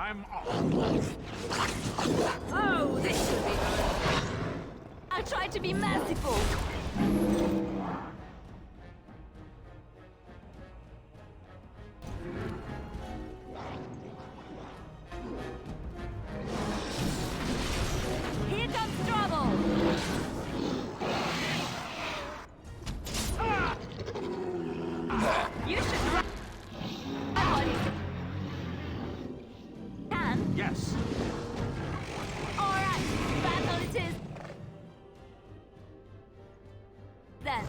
I'm off. Oh, this should be good. I'll try to be merciful. Here comes trouble. You should run. Can? Yes. All right, battle it is. Then.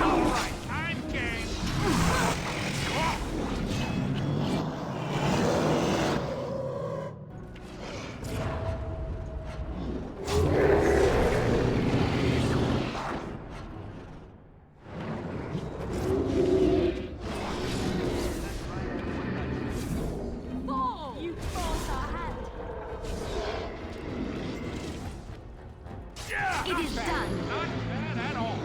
All right, I'm game. Fall! You force our hand. Yeah, It is done. not bad at all.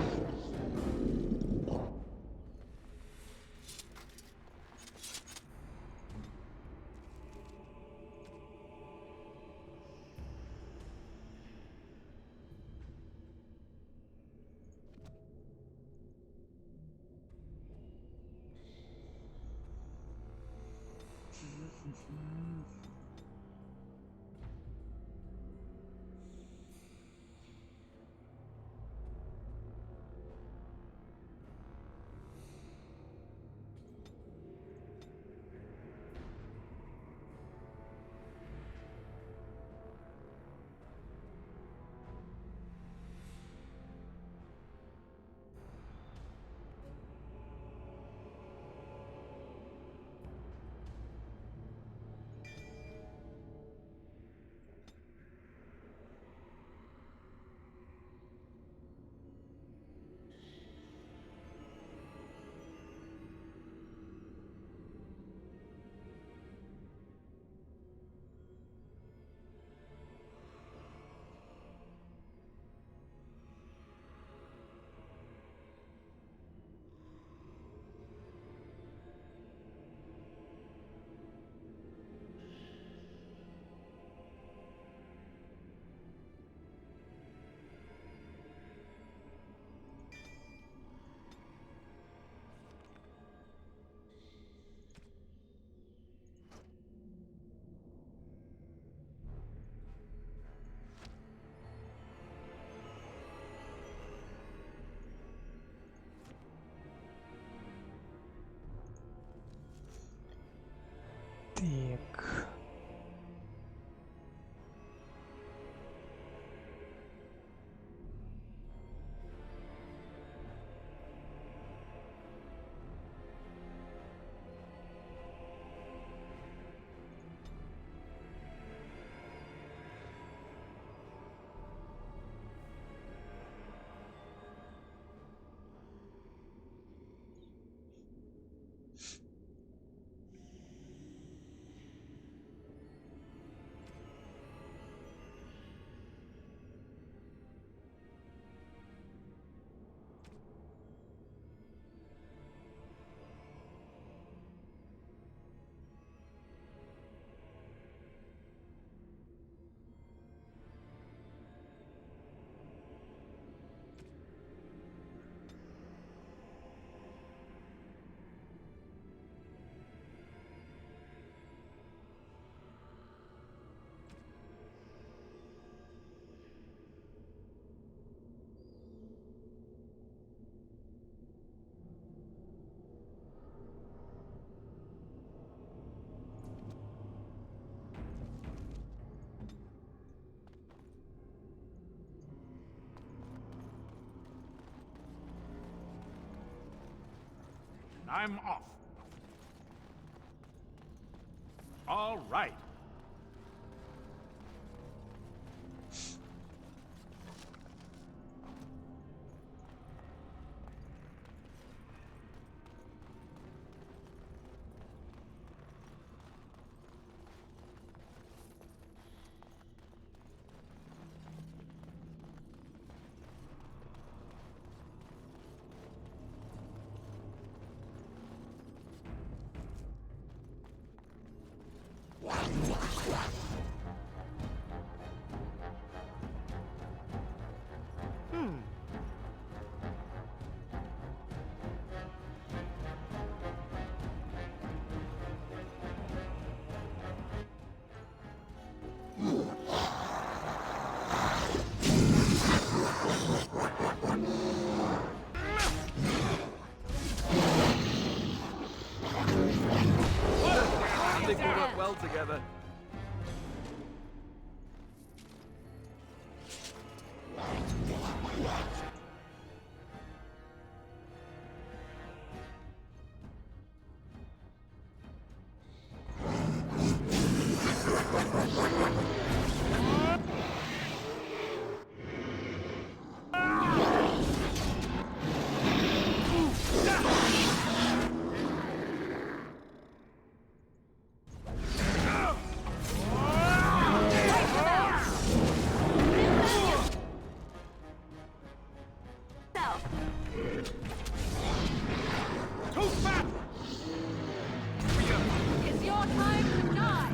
Так. I'm off. All right. well together. Too fat! It's your time to die!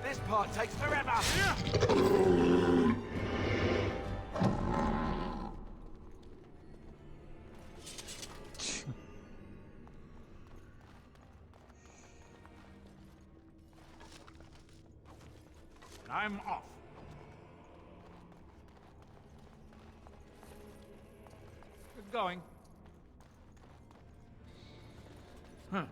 This part takes forever. I'm off. Good going. Huh.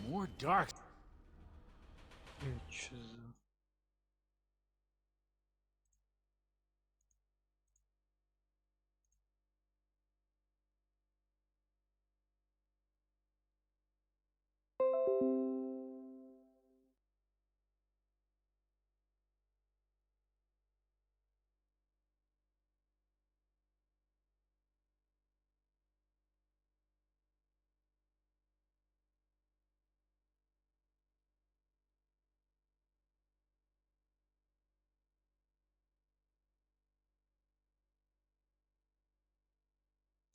More dark. Чё за...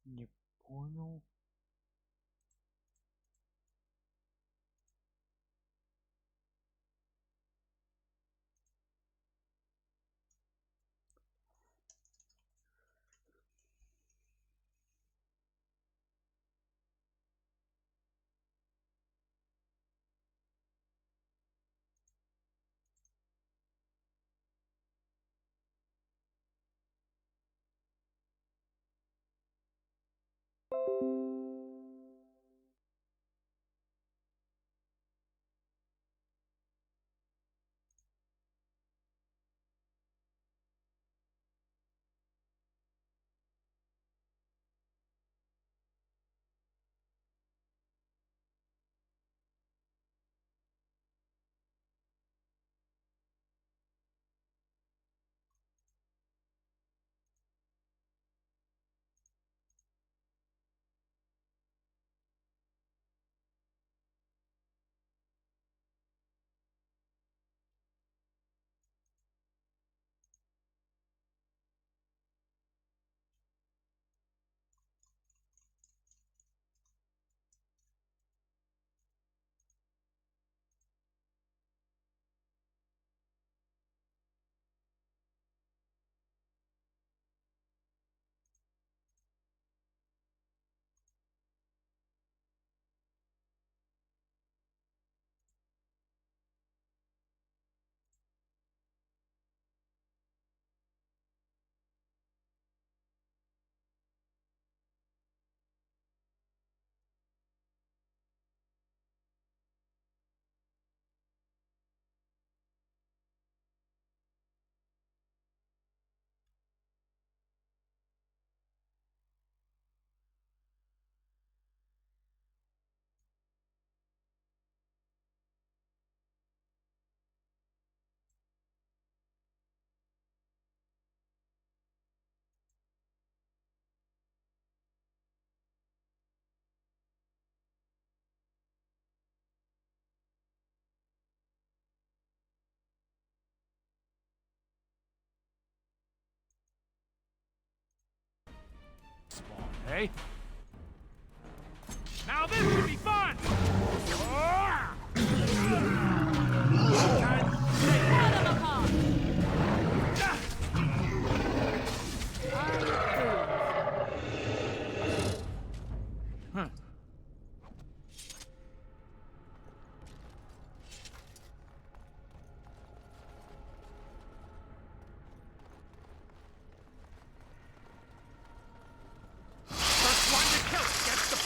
Не понял. Okay. Now this should be fun! Tear them apart! Huh. First one to kill it gets the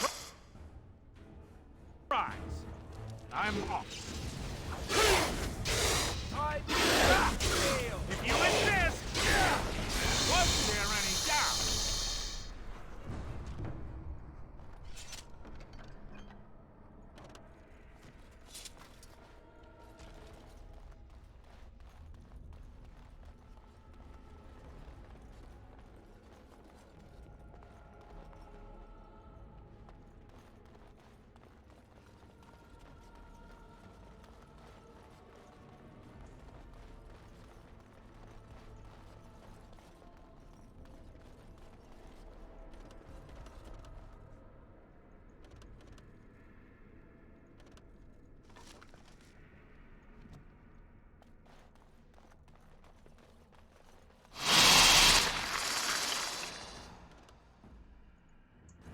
prize. I'm off. Time to heal. If you insist, was there any doubt?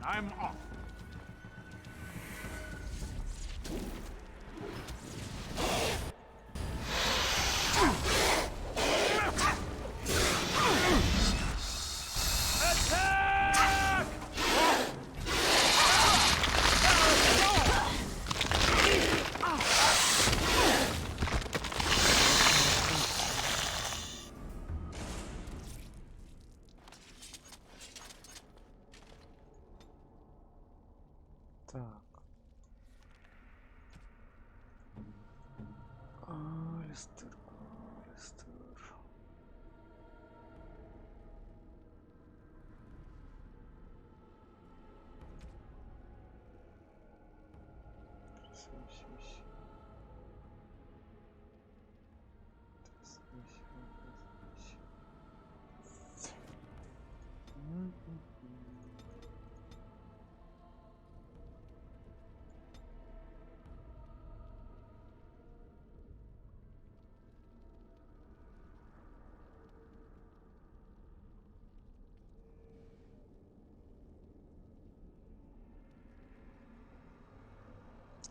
I'm off. Attack! Так. Алистер, Алистер.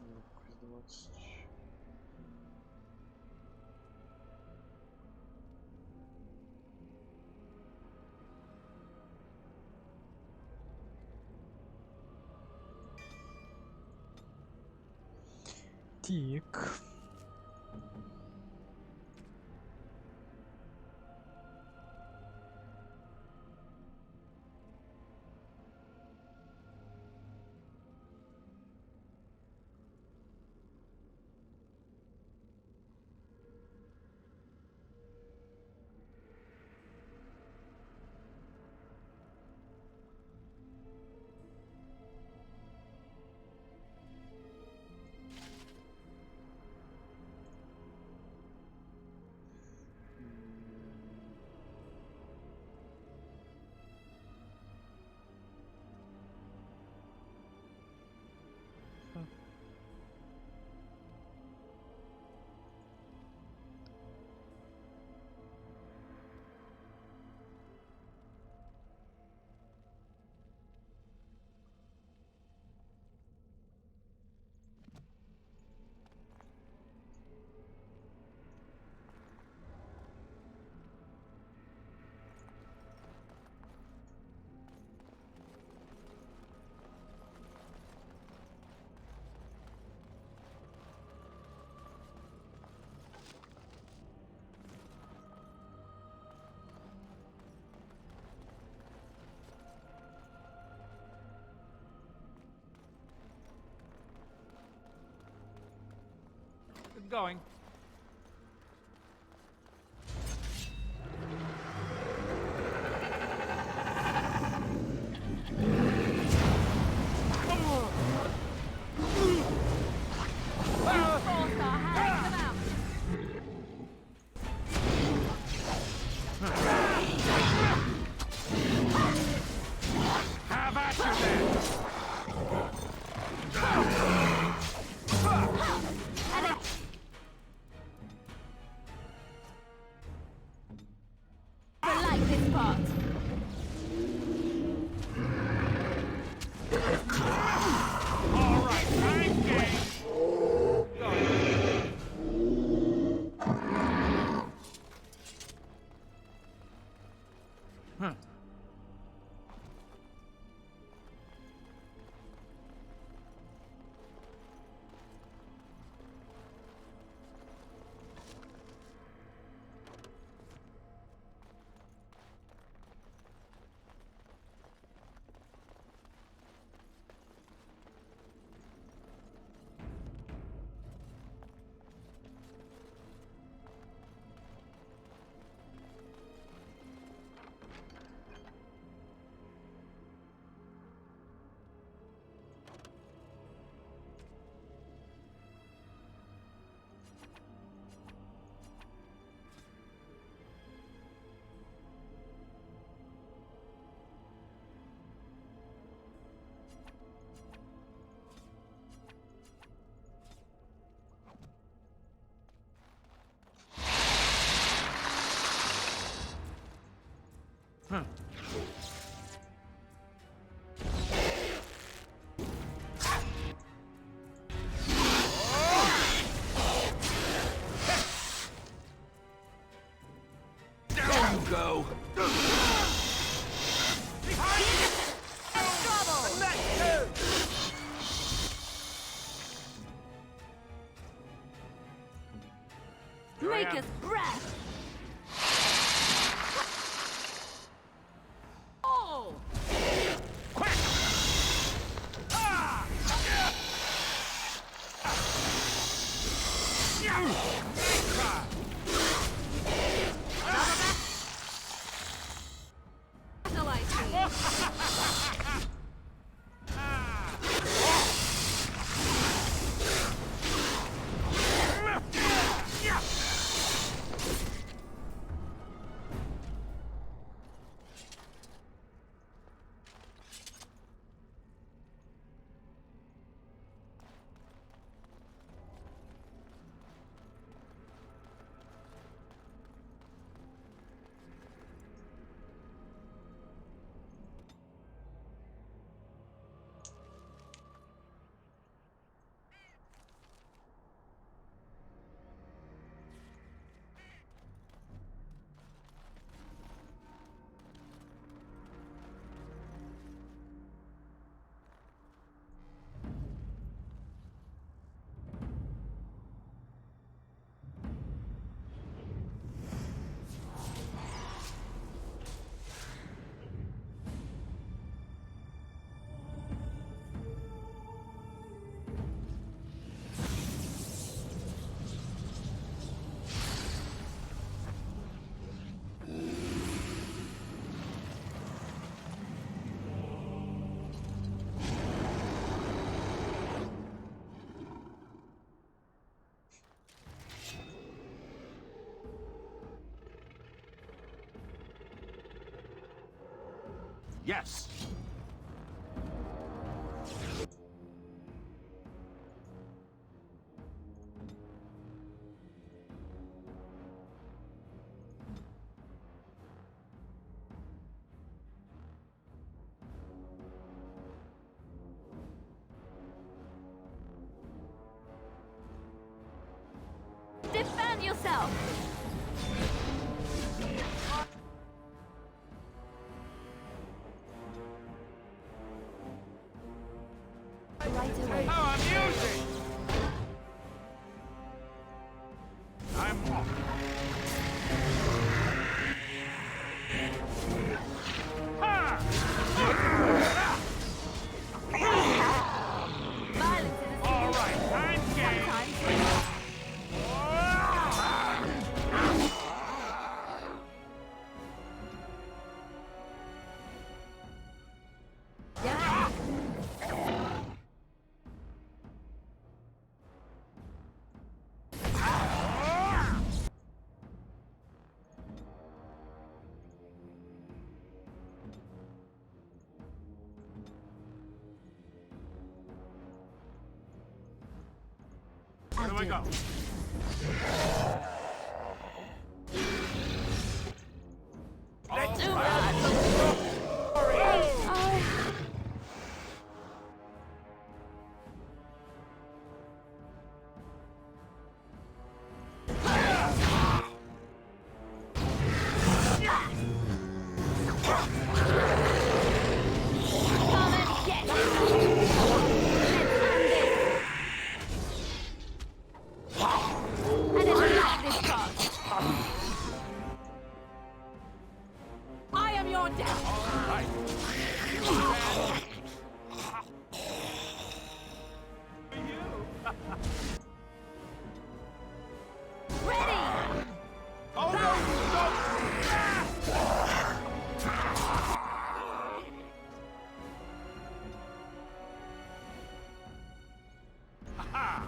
Легкость 20. Тик. Going. Four-star hands them out! Have at you Take a breath. Oh! Quick! Ah! Yes. Defend yourself. Right away. How amusing! I'm off. Ha! Violence is a All right, I'm game. sometimes. Yeah. Where do I go? Let's do that. Come and get it. And it's like this part. I am your death. Right. Ready. Oh no! Aha!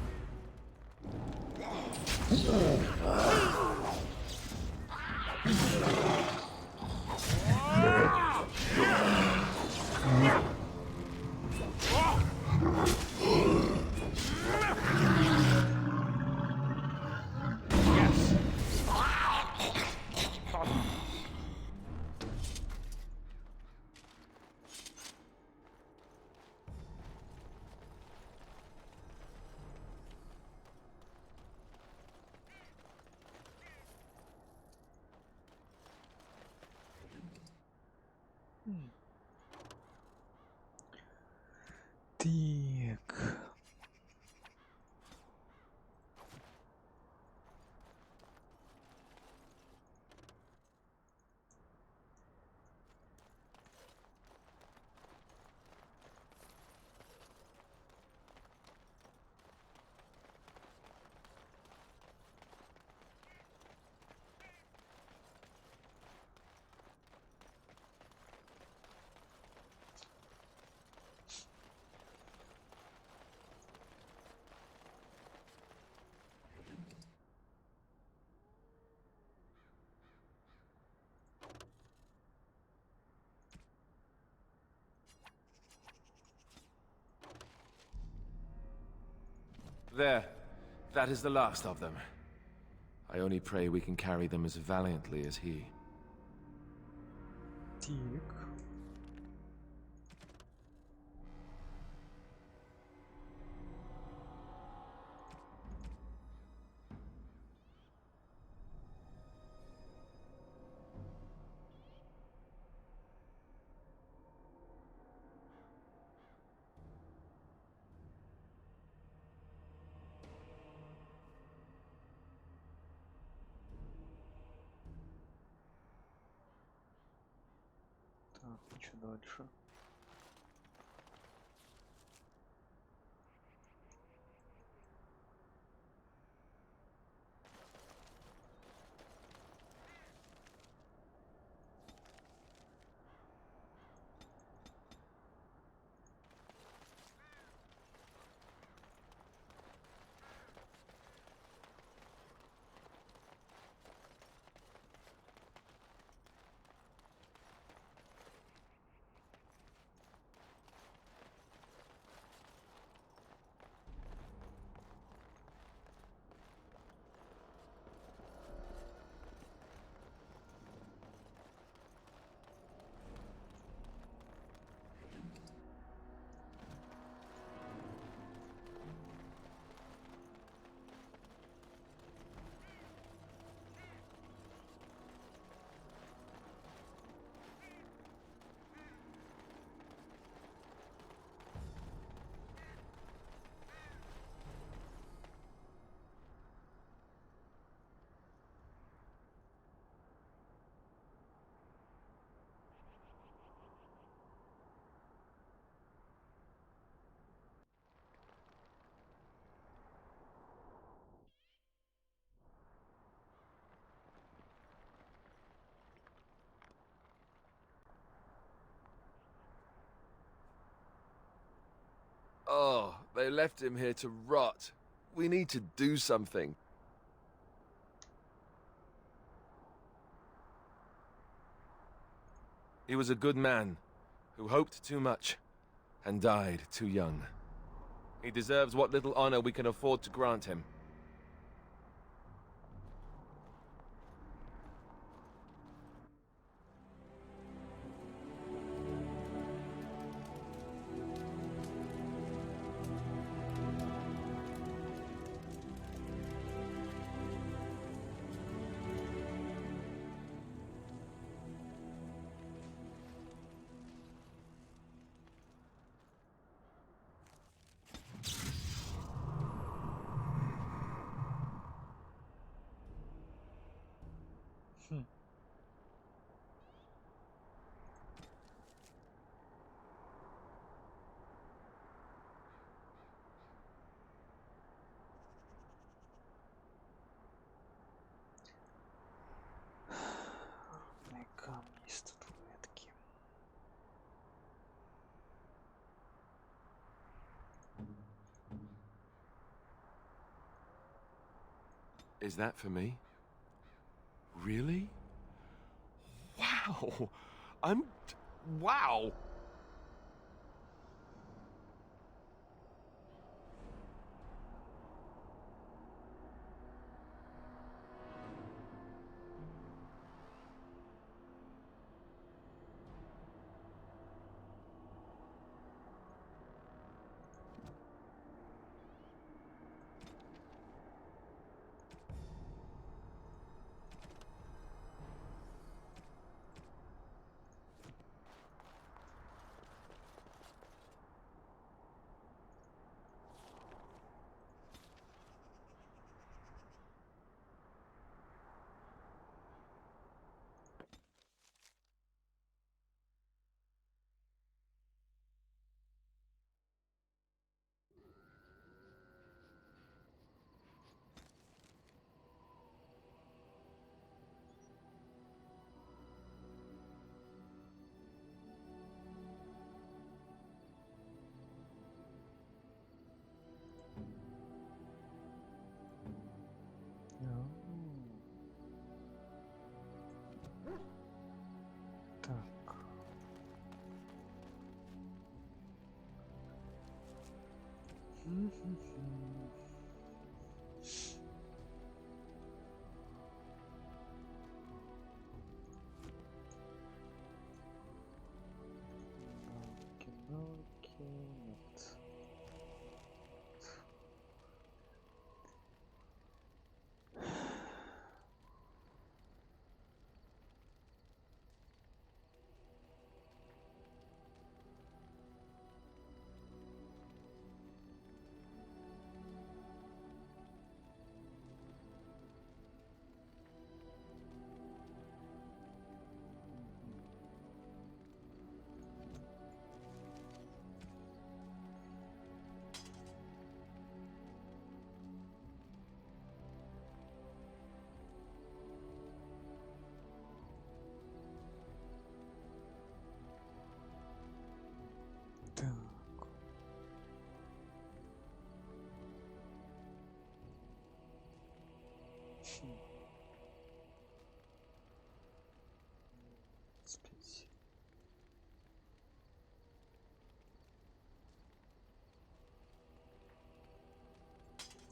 Yes. Так. There. That is the last of them. I only pray we can carry them as valiantly as he. Так. Так, и что дальше? Oh, they left him here to rot. We need to do something. He was a good man who hoped too much and died too young. He deserves what little honor we can afford to grant him. Хм. Рудные камни и статуэтки. Is that for me? Really? Wow! Wow! Так.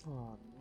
Ладно.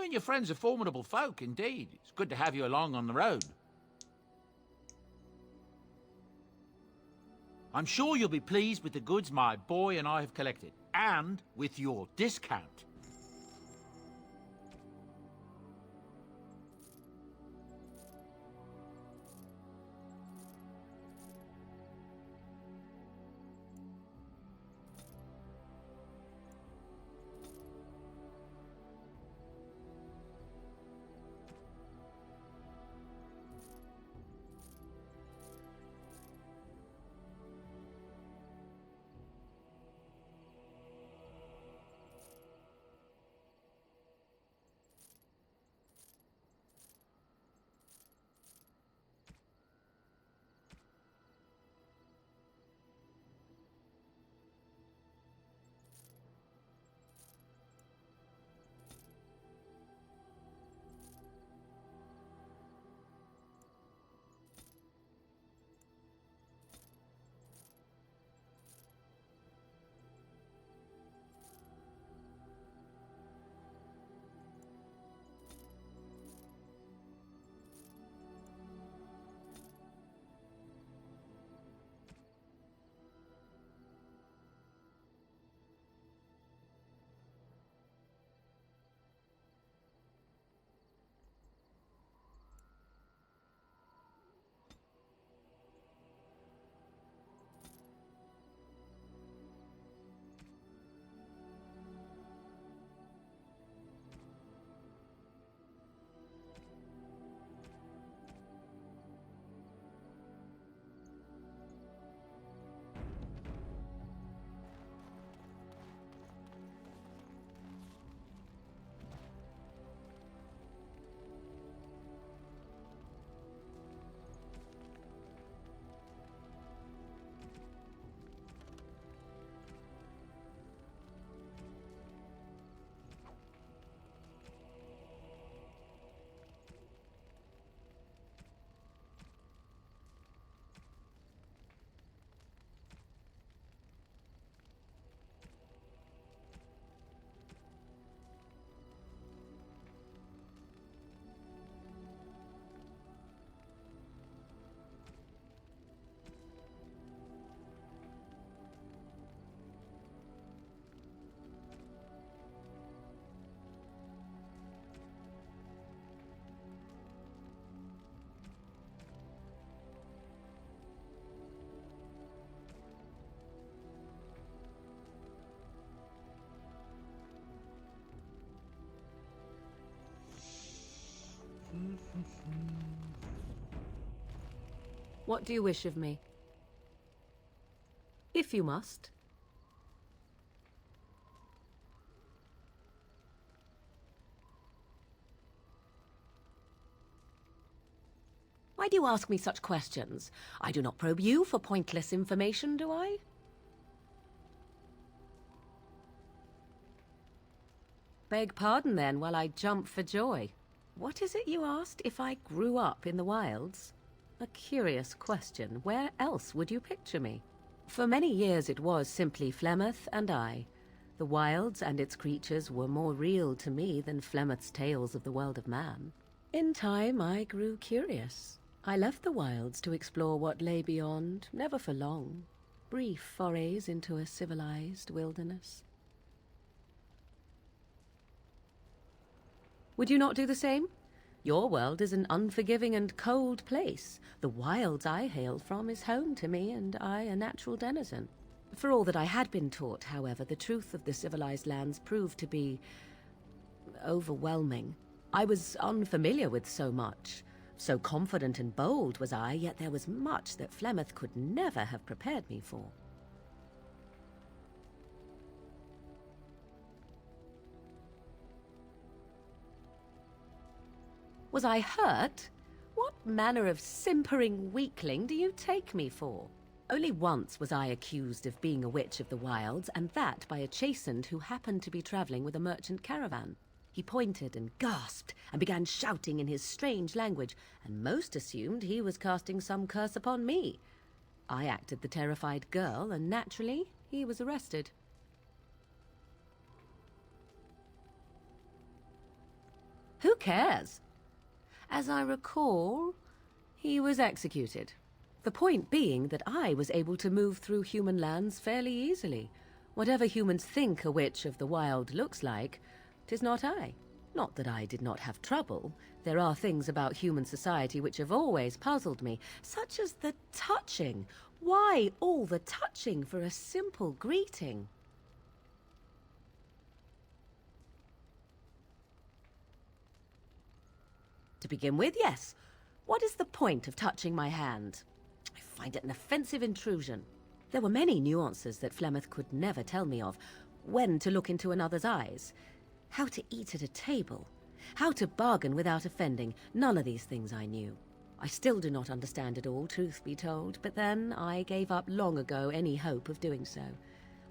and your friends are formidable folk, indeed. It's good to have you along on the road. I'm sure you'll be pleased with the goods my boy and I have collected, and with your discount. What do you wish of me? If you must. Why do you ask me such questions? I do not probe you for pointless information, do I? Beg pardon then, while I jump for joy. What is it you asked? If I grew up in the wilds? A curious question. Where else would you picture me? For many years it was simply Flemeth and I. The wilds and its creatures were more real to me than Flemeth's tales of the world of man. In time I grew curious. I left the wilds to explore what lay beyond, never for long. Brief forays into a civilized wilderness. Would you not do the same? Your world is an unforgiving and cold place. The wilds I hail from is home to me, and I a natural denizen. For all that I had been taught, however, the truth of the civilized lands proved to be overwhelming. I was unfamiliar with so much. So confident and bold was I, yet there was much that Flemeth could never have prepared me for. Was I hurt? What manner of simpering weakling do you take me for? Only once was I accused of being a witch of the wilds, and that by a chastened who happened to be traveling with a merchant caravan. He pointed and gasped and began shouting in his strange language, and most assumed he was casting some curse upon me. I acted the terrified girl, and naturally he was arrested. Who cares? As I recall, he was executed. The point being that I was able to move through human lands fairly easily. Whatever humans think a witch of the wild looks like, 'tis not I. Not that I did not have trouble. There are things about human society which have always puzzled me, such as the touching. Why all the touching for a simple greeting? To begin with, yes. What is the point of touching my hand? I find it an offensive intrusion. There were many nuances that Flemeth could never tell me of. When to look into another's eyes. How to eat at a table. How to bargain without offending. None of these things I knew. I still do not understand it all, truth be told, but then I gave up long ago any hope of doing so.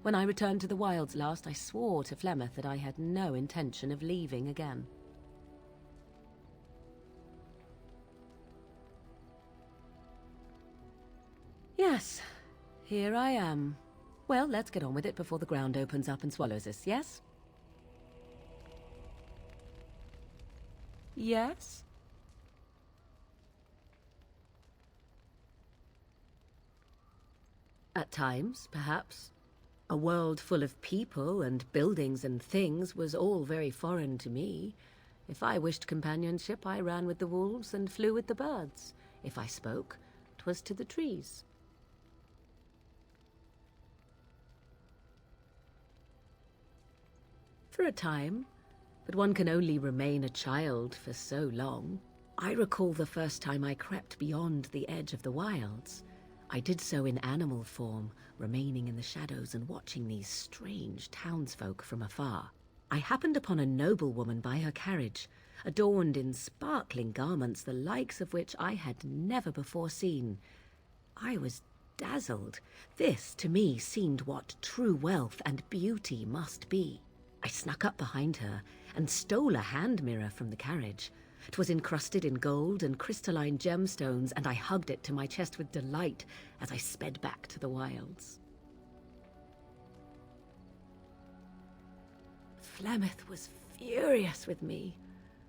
When I returned to the wilds last, I swore to Flemeth that I had no intention of leaving again. Yes, here I am. Well, let's get on with it before the ground opens up and swallows us, yes? Yes? At times, perhaps. A world full of people and buildings and things was all very foreign to me. If I wished companionship, I ran with the wolves and flew with the birds. If I spoke, 'twas to the trees. For a time, but one can only remain a child for so long. I recall the first time I crept beyond the edge of the wilds. I did so in animal form, remaining in the shadows and watching these strange townsfolk from afar. I happened upon a noblewoman by her carriage, adorned in sparkling garments the likes of which I had never before seen. I was dazzled. This, to me, seemed what true wealth and beauty must be. I snuck up behind her and stole a hand mirror from the carriage. 'Twas encrusted in gold and crystalline gemstones, and I hugged it to my chest with delight as I sped back to the wilds. Flemeth was furious with me.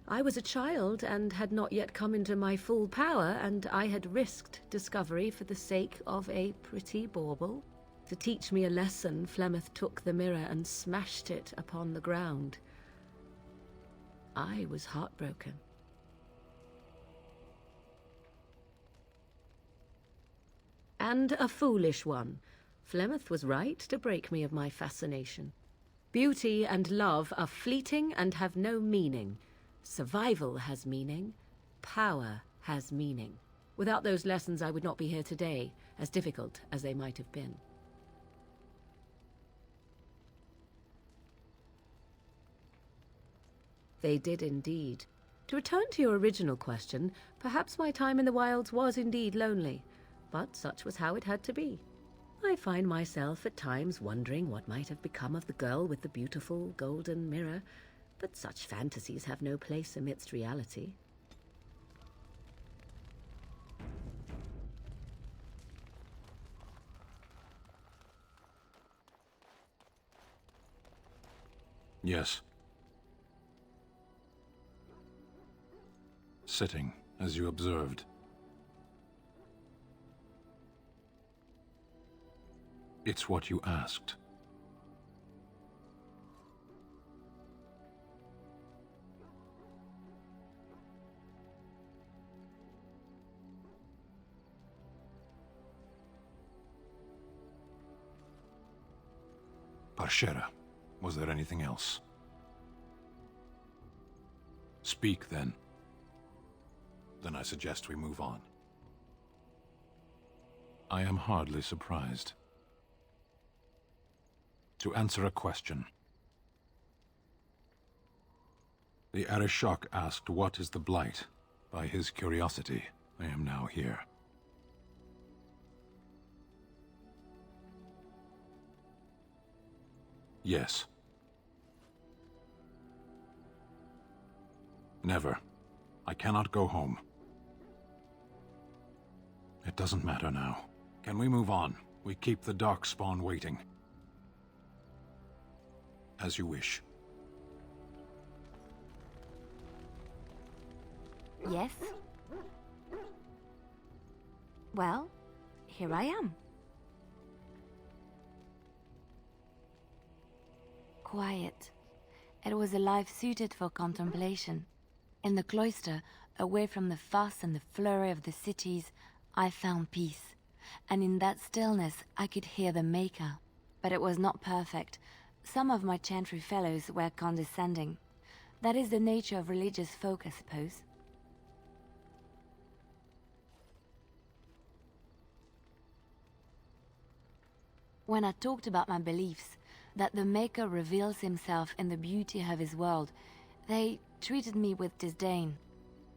I was a child and had not yet come into my full power, and I had risked discovery for the sake of a pretty bauble. To teach me a lesson, Flemeth took the mirror and smashed it upon the ground. I was heartbroken. And a foolish one. Flemeth was right to break me of my fascination. Beauty and love are fleeting and have no meaning. Survival has meaning. Power has meaning. Without those lessons, I would not be here today, as difficult as they might have been. They did indeed. To return to your original question, perhaps my time in the wilds was indeed lonely, but such was how it had to be. I find myself at times wondering what might have become of the girl with the beautiful golden mirror, but such fantasies have no place amidst reality. Yes. Sitting, as you observed. It's what you asked. Parshera, was there anything else? Speak, then. Then I suggest we move on. I am hardly surprised. To answer a question. The Arishok asked what is the Blight. By his curiosity, I am now here. Yes. Never. I cannot go home. It doesn't matter now. Can we move on? We keep the Darkspawn waiting. As you wish. Yes? Well, here I am. Quiet. It was a life suited for contemplation. In the cloister, away from the fuss and the flurry of the cities, I found peace. And in that stillness, I could hear the Maker. But it was not perfect. Some of my chantry fellows were condescending. That is the nature of religious folk, I suppose. When I talked about my beliefs, that the Maker reveals himself in the beauty of his world, they treated me with disdain.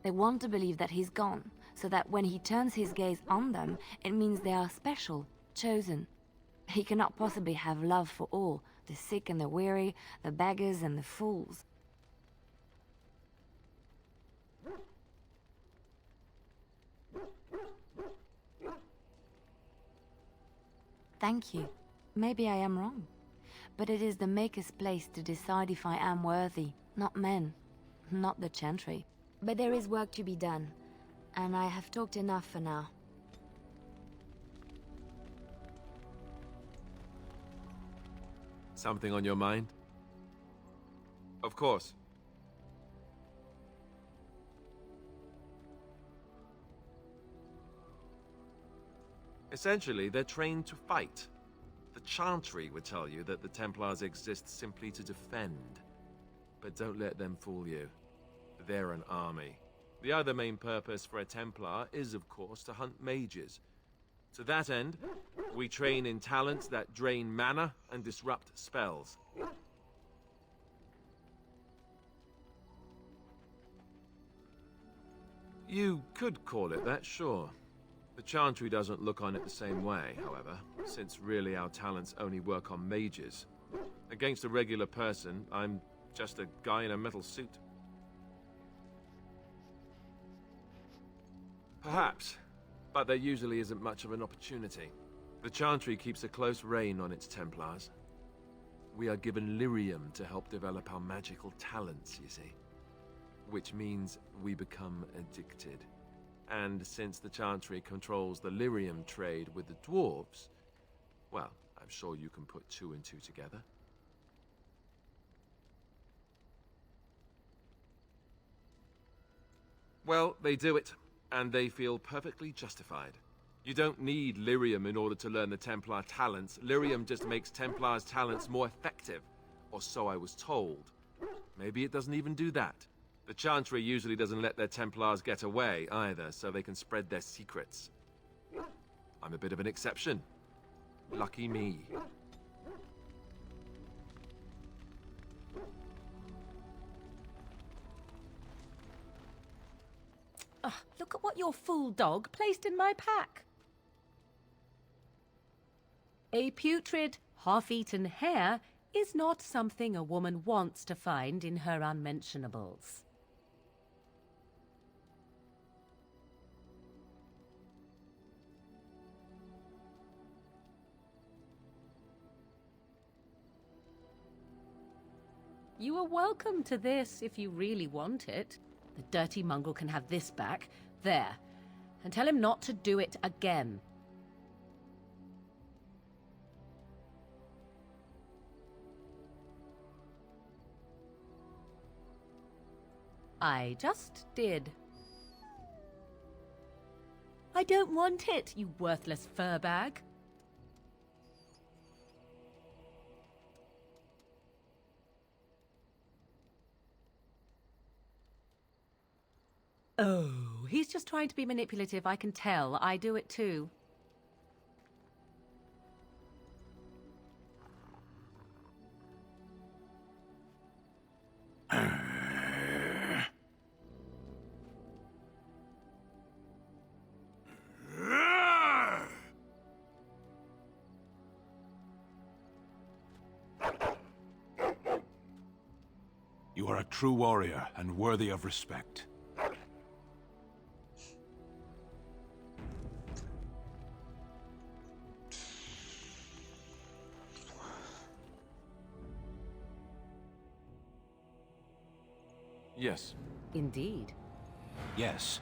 They want to believe that he's gone, so that when he turns his gaze on them, it means they are special, chosen. He cannot possibly have love for all, the sick and the weary, the beggars and the fools. Thank you. Maybe I am wrong. But it is the Maker's place to decide if I am worthy, not men, not the Chantry. But there is work to be done, and I have talked enough for now. Something on your mind? Of course. Essentially, they're trained to fight. The Chantry would tell you that the Templars exist simply to defend. But don't let them fool you. They're an army. The other main purpose for a Templar is, of course, to hunt mages. To that end, we train in talents that drain mana and disrupt spells. You could call it that, sure. The Chantry doesn't look on it the same way, however, since really our talents only work on mages. Against a regular person, I'm just a guy in a metal suit. Perhaps, but there usually isn't much of an opportunity. The Chantry keeps a close rein on its Templars. We are given lyrium to help develop our magical talents, you see. Which means we become addicted. And since the Chantry controls the lyrium trade with the dwarves, well, I'm sure you can put two and two together. Well, they do it, and they feel perfectly justified. You don't need lyrium in order to learn the Templar talents. Lyrium just makes Templar's talents more effective, or so I was told. Maybe it doesn't even do that. The Chantry usually doesn't let their Templars get away either, so they can spread their secrets. I'm a bit of an exception. Lucky me. Ugh, look at what your fool dog placed in my pack. A putrid, half-eaten hare is not something a woman wants to find in her unmentionables. You are welcome to this if you really want it. The dirty mongrel can have this back. There. And tell him not to do it again. I just did. I don't want it, you worthless fur bag. Oh, he's just trying to be manipulative, I can tell. I do it too. You are a true warrior and worthy of respect. Yes. Indeed. Yes.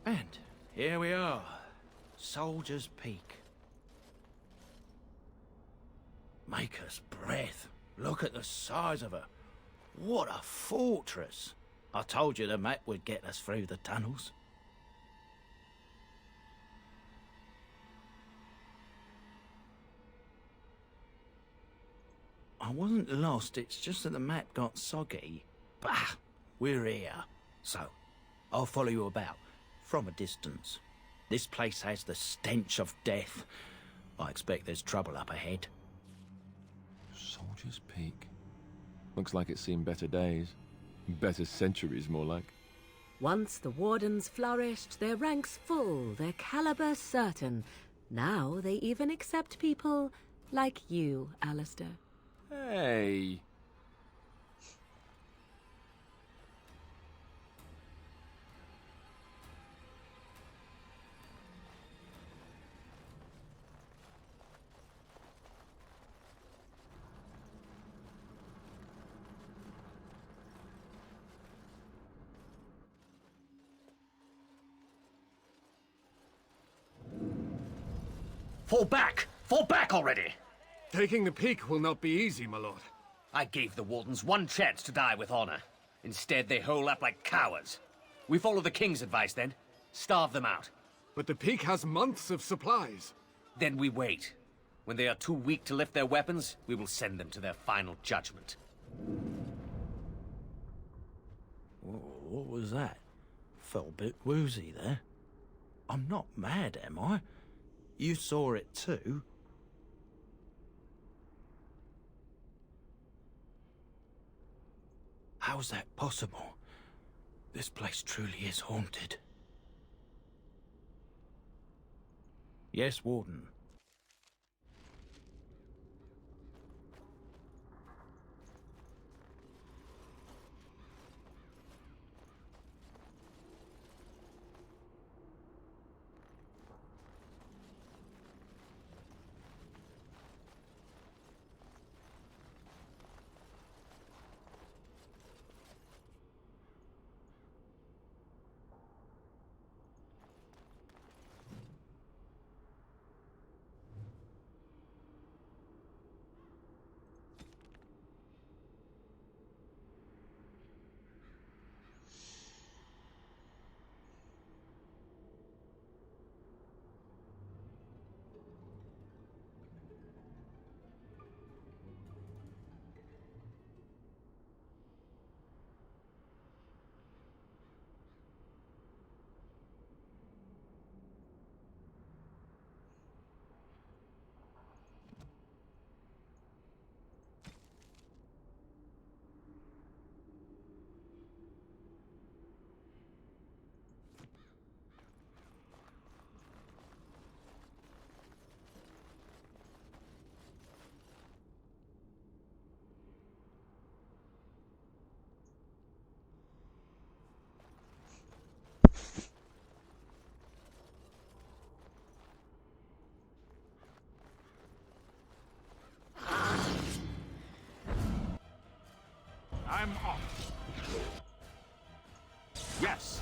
And here we are. Soldier's Peak. Maker's breath. Look at the size of her. What a fortress. I told you the map would get us through the tunnels. I wasn't lost, it's just that the map got soggy. Bah! We're here. So, I'll follow you about, from a distance. This place has the stench of death. I expect there's trouble up ahead. Soldier's Peak. Looks like it's seen better days. Better centuries, more like. Once the wardens flourished, their ranks full, their caliber certain. Now they even accept people like you, Alistair. Hey. Fall back! Fall back already! Taking the peak will not be easy, my lord. I gave the Wardens one chance to die with honor. Instead, they hole up like cowards. We follow the King's advice, then. Starve them out. But the peak has months of supplies. Then we wait. When they are too weak to lift their weapons, we will send them to their final judgment. Whoa, what was that? Felt a bit woozy there. I'm not mad, am I? You saw it too. How's that possible? This place truly is haunted. Yes, Warden. I'm off. Yes.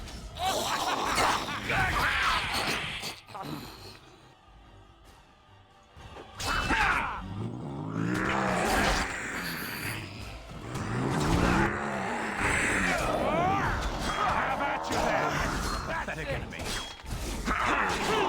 Have at you then. Pathetic enemy. Behind you!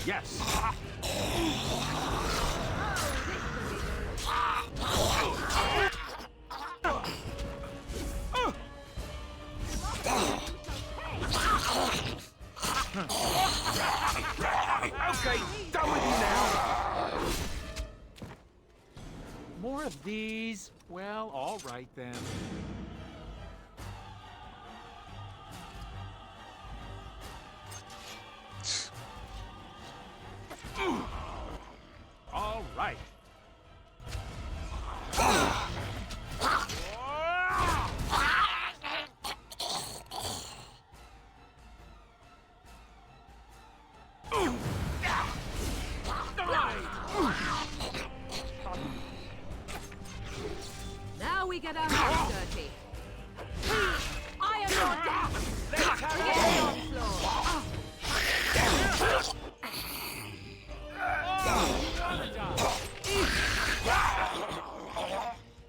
Yes. Okay, done with you now. More of these? Well, all right then. All right. Now we get our hands dirty. I am your death! Let's have the onslaught!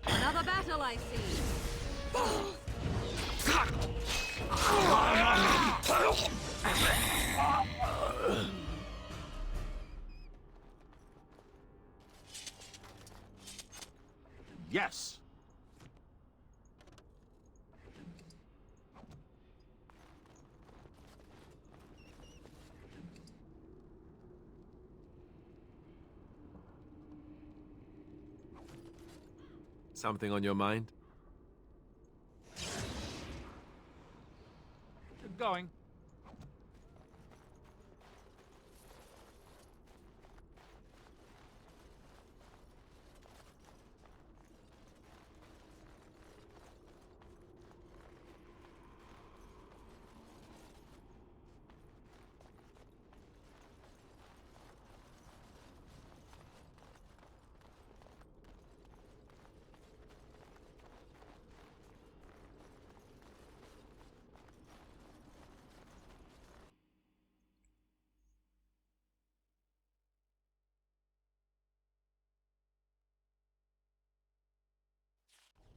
Another battle, I see. Yes. Something on your mind? Going.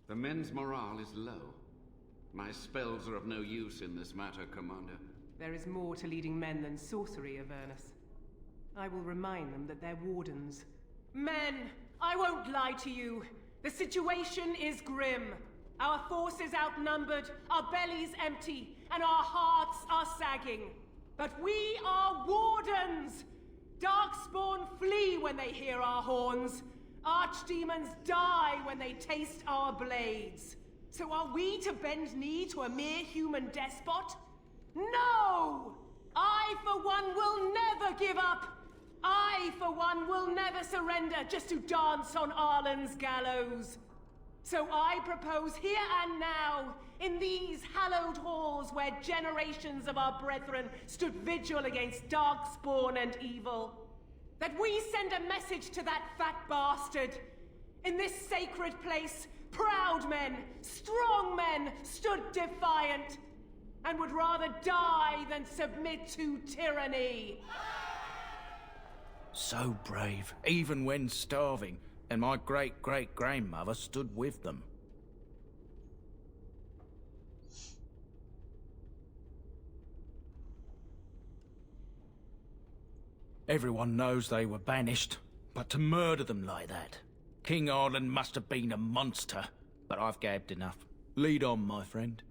The men's morale is low. My spells are of no use in this matter, Commander. There is more to leading men than sorcery, Avernus. I will remind them that they're wardens. Men! I won't lie to you. The situation is grim. Our forces outnumbered, our bellies empty, and our hearts are sagging. But we are wardens! Darkspawn flee when they hear our horns. Archdemons die when they taste our blades. So are we to bend knee to a mere human despot? No! I, for one, will never give up! I, for one, will never surrender just to dance on Arlen's gallows. So I propose here and now, in these hallowed halls where generations of our brethren stood vigil against darkspawn and evil, that we send a message to that fat bastard. In this sacred place, proud men, strong men stood defiant, and would rather die than submit to tyranny. So brave, even when starving, and my great-great-grandmother stood with them. Everyone knows they were banished, but to murder them like that... King Arlen must have been a monster, but I've gabbed enough. Lead on, my friend.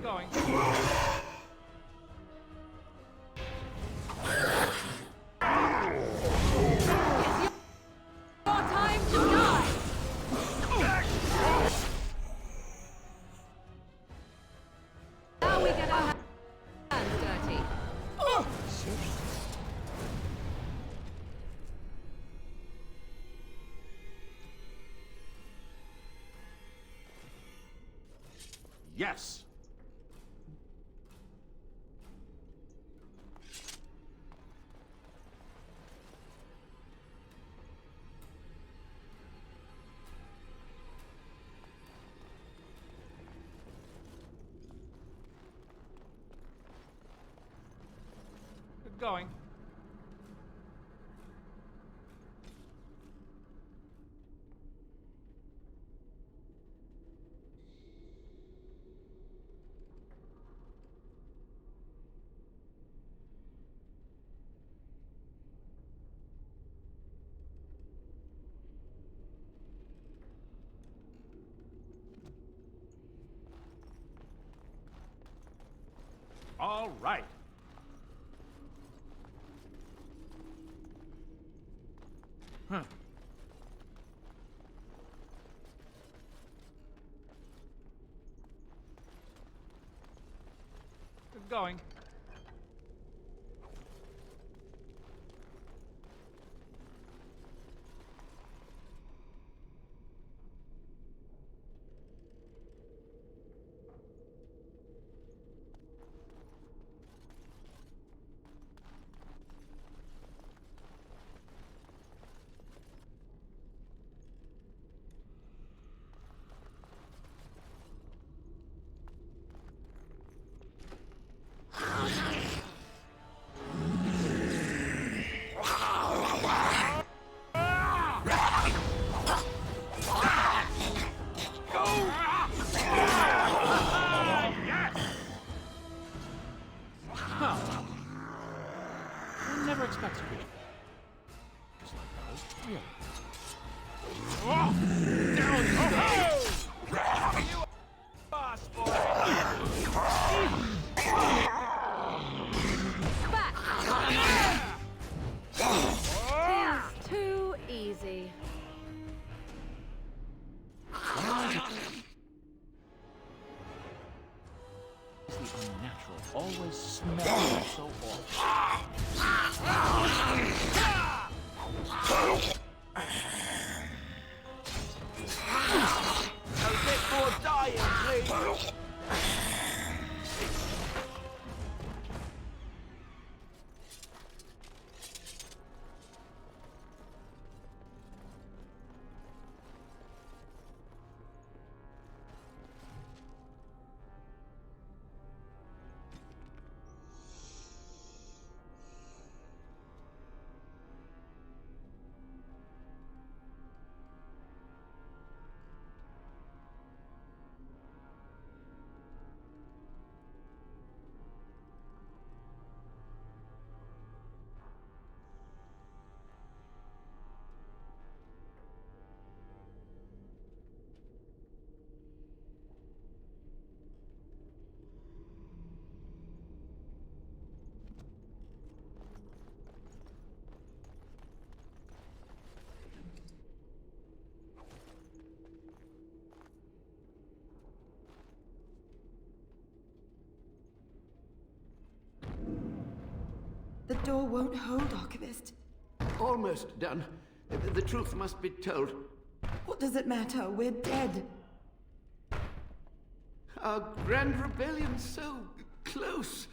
Going. Your time to die! Now we get our hands dirty. Yes. Going. All right. Huh. Going. Never expects me. Just like those. Really. Down you go! Boss boy! Back! Tis too easy. It's the unnatural. Always smells so awful. A bit more dying, please. The door won't hold, Archivist. Almost done. The truth must be told. What does it matter? We're dead. Our grand rebellion so close.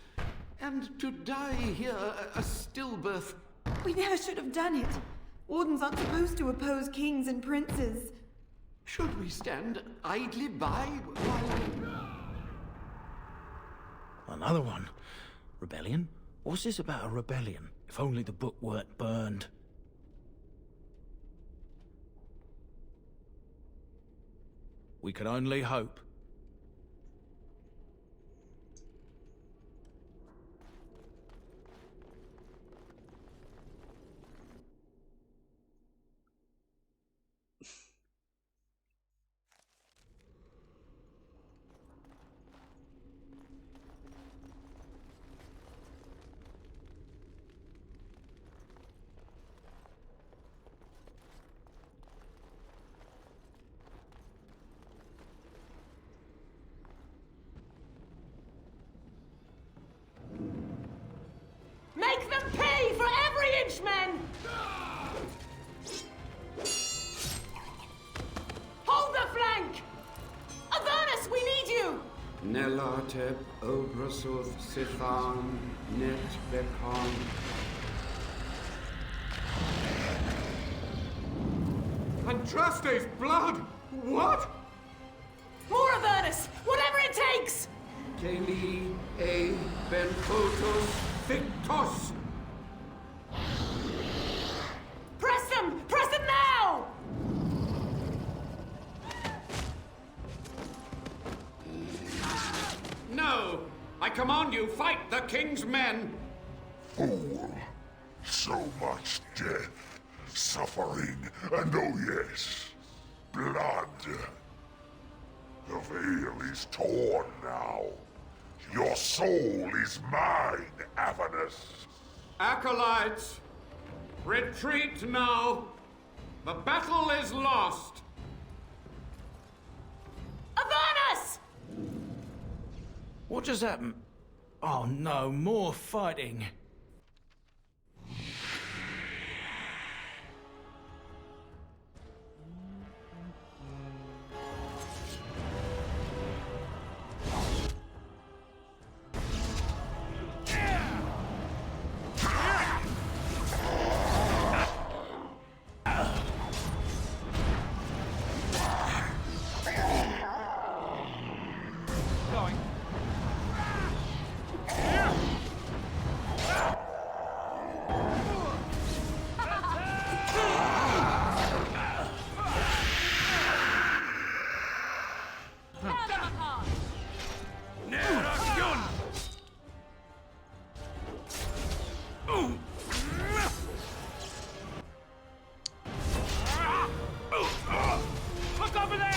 And to die here, a stillbirth. We never should have done it. Wardens aren't supposed to oppose kings and princes. Should we stand idly by while... Another one. Rebellion? What's this about a rebellion? If only the book weren't burned. We can only hope. Gartep, Obrasuth, Sithan, Net, Bekon. Andraste's blood! What? More Avernus! Whatever it takes! Keli, A, Ben Photos, Victos! Press them! Press them now! No! I command you, fight the king's men! Fool. So much death, suffering, and oh yes, blood. The veil is torn now. Your soul is mine, Avernus. Acolytes, retreat now! The battle is lost! Avernus! What just happened? Oh no, more fighting. Look over there!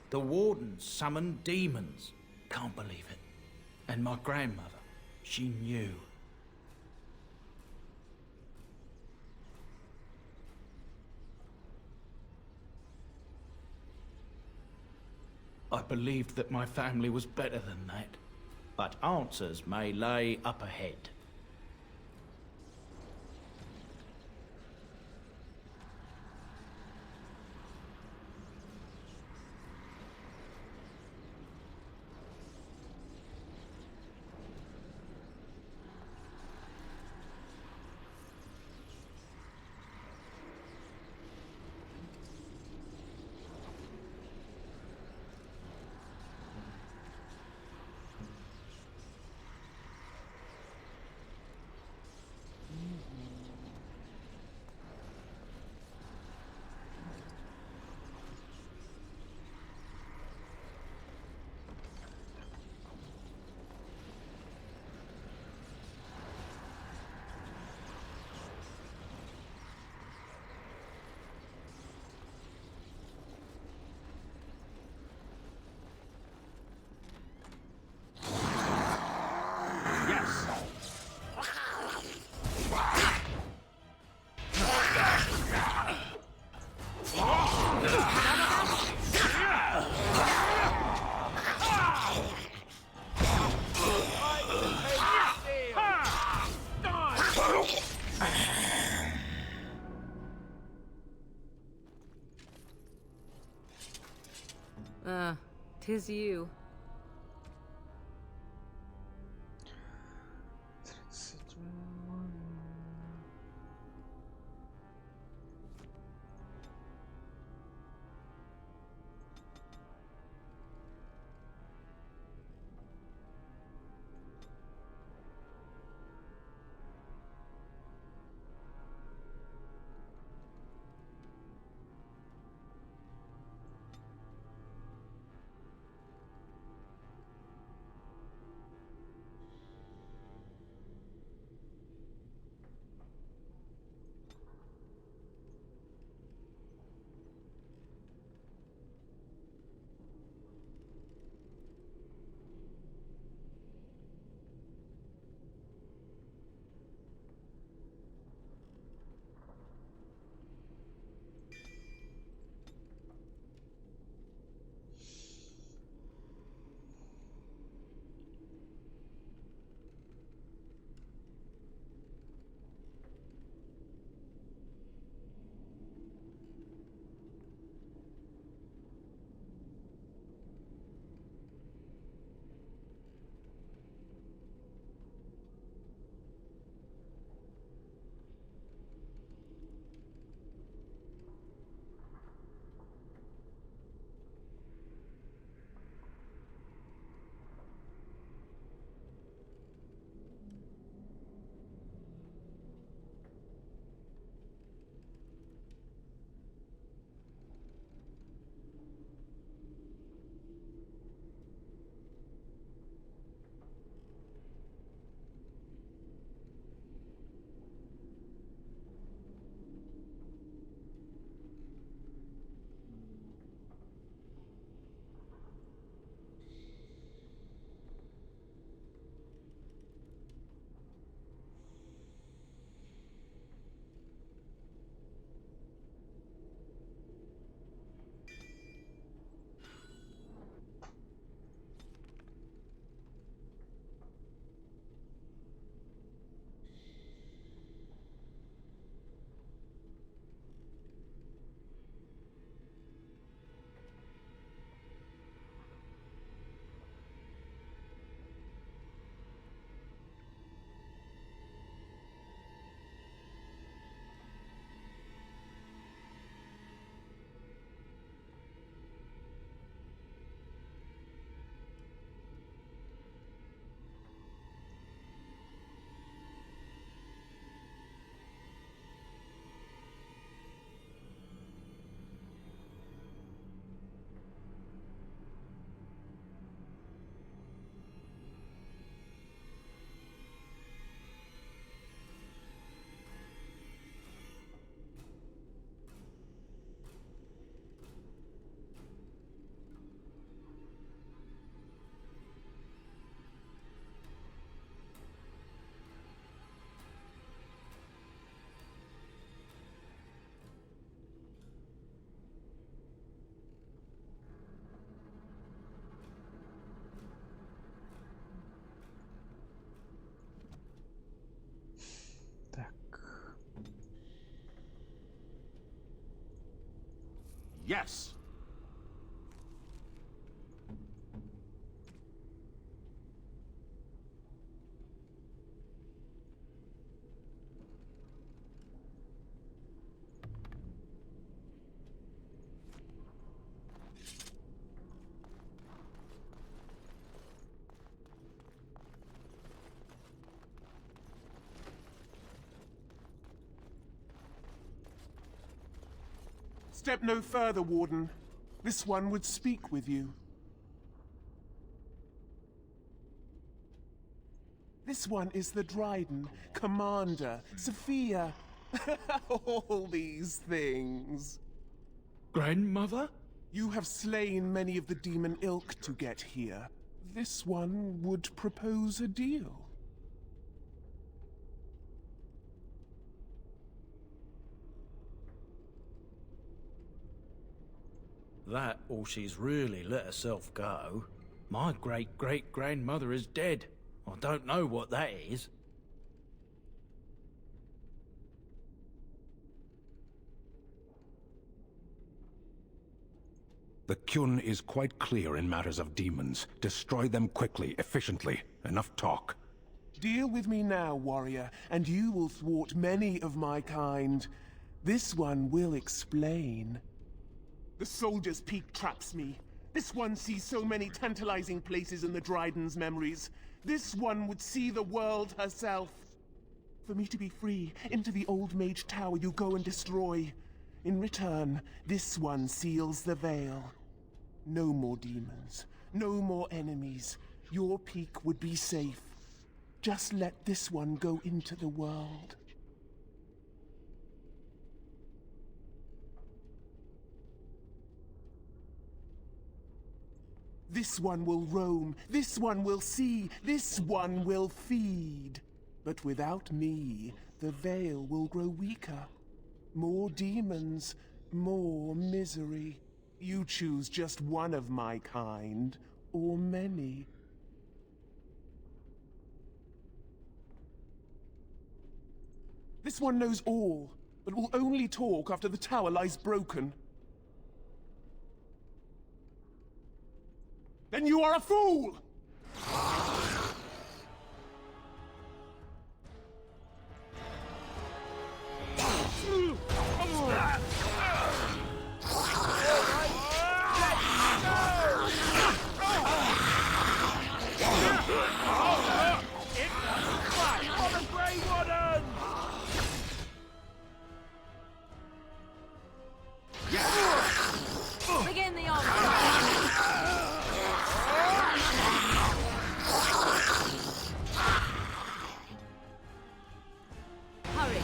The Wardens summoned demons. Can't believe it. And my grandmother, she knew. I believed that my family was better than that. But answers may lay up ahead. Tis you. 31. Yes. Step no further, Warden. This one would speak with you. This one is the Dryden, Commander, Sophia. All these things. Grandmother? You have slain many of the demon ilk to get here. This one would propose a deal. That, or she's really let herself go. My great-great-grandmother is dead. I don't know what that is. The Kyun is quite clear in matters of demons. Destroy them quickly, efficiently. Enough talk. Deal with me now, warrior, and you will thwart many of my kind. This one will explain. The Soldier's Peak traps me. This one sees so many tantalizing places in the Dryden's memories. This one would see the world herself. For me to be free, into the Old Mage Tower you go and destroy. In return, this one seals the veil. No more demons. No more enemies. Your peak would be safe. Just let this one go into the world. This one will roam, this one will see, this one will feed. But without me, the veil will grow weaker. More demons, more misery. You choose just one of my kind, or many. This one knows all, but will only talk after the tower lies broken. Then you are a fool! Begin the onslaught. Hurry.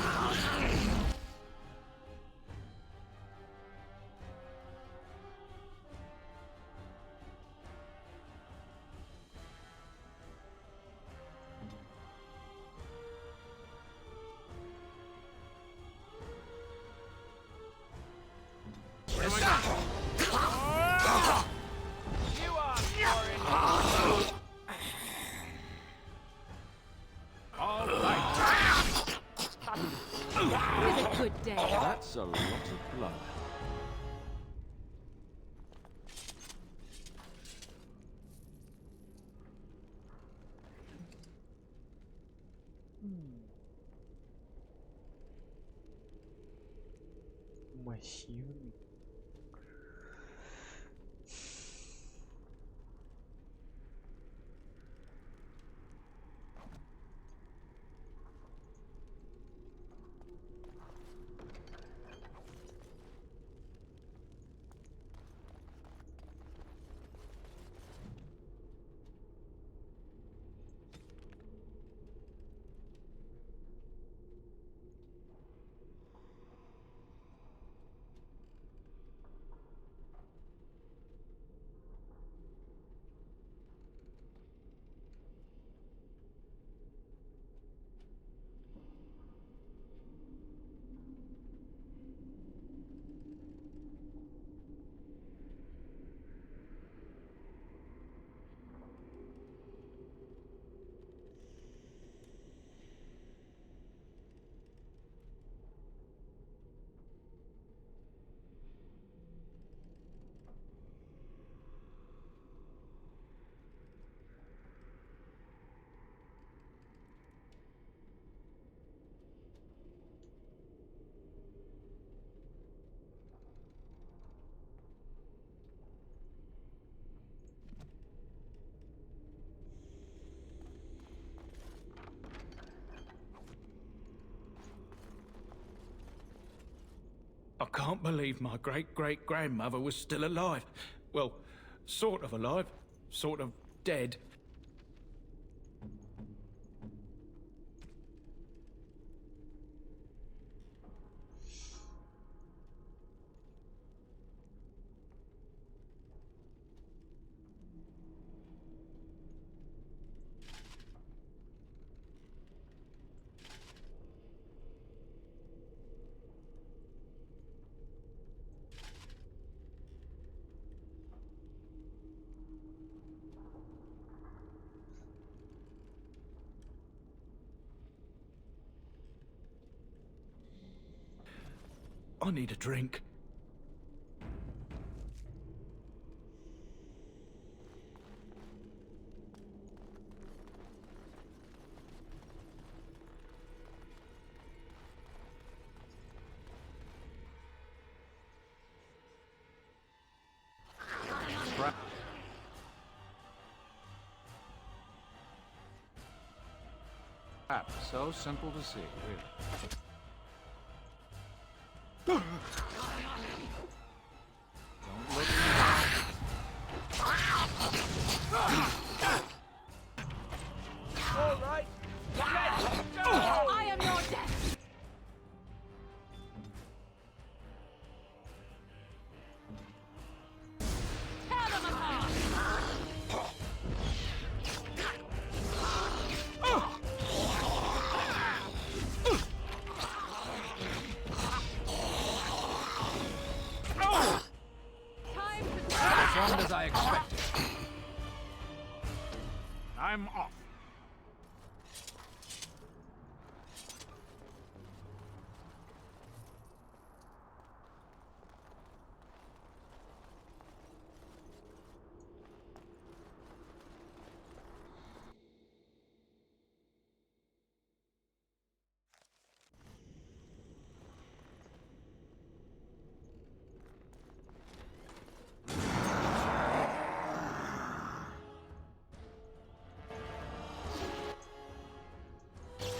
With a good day. That's a lot of blood. Массивный. can't believe my great-great-grandmother was still alive. Well, sort of alive, sort of dead. I need a drink. So simple to see, really. Don't look. All right. Let's go. I am your death! Tear them apart! Performed as I expected. I'm off.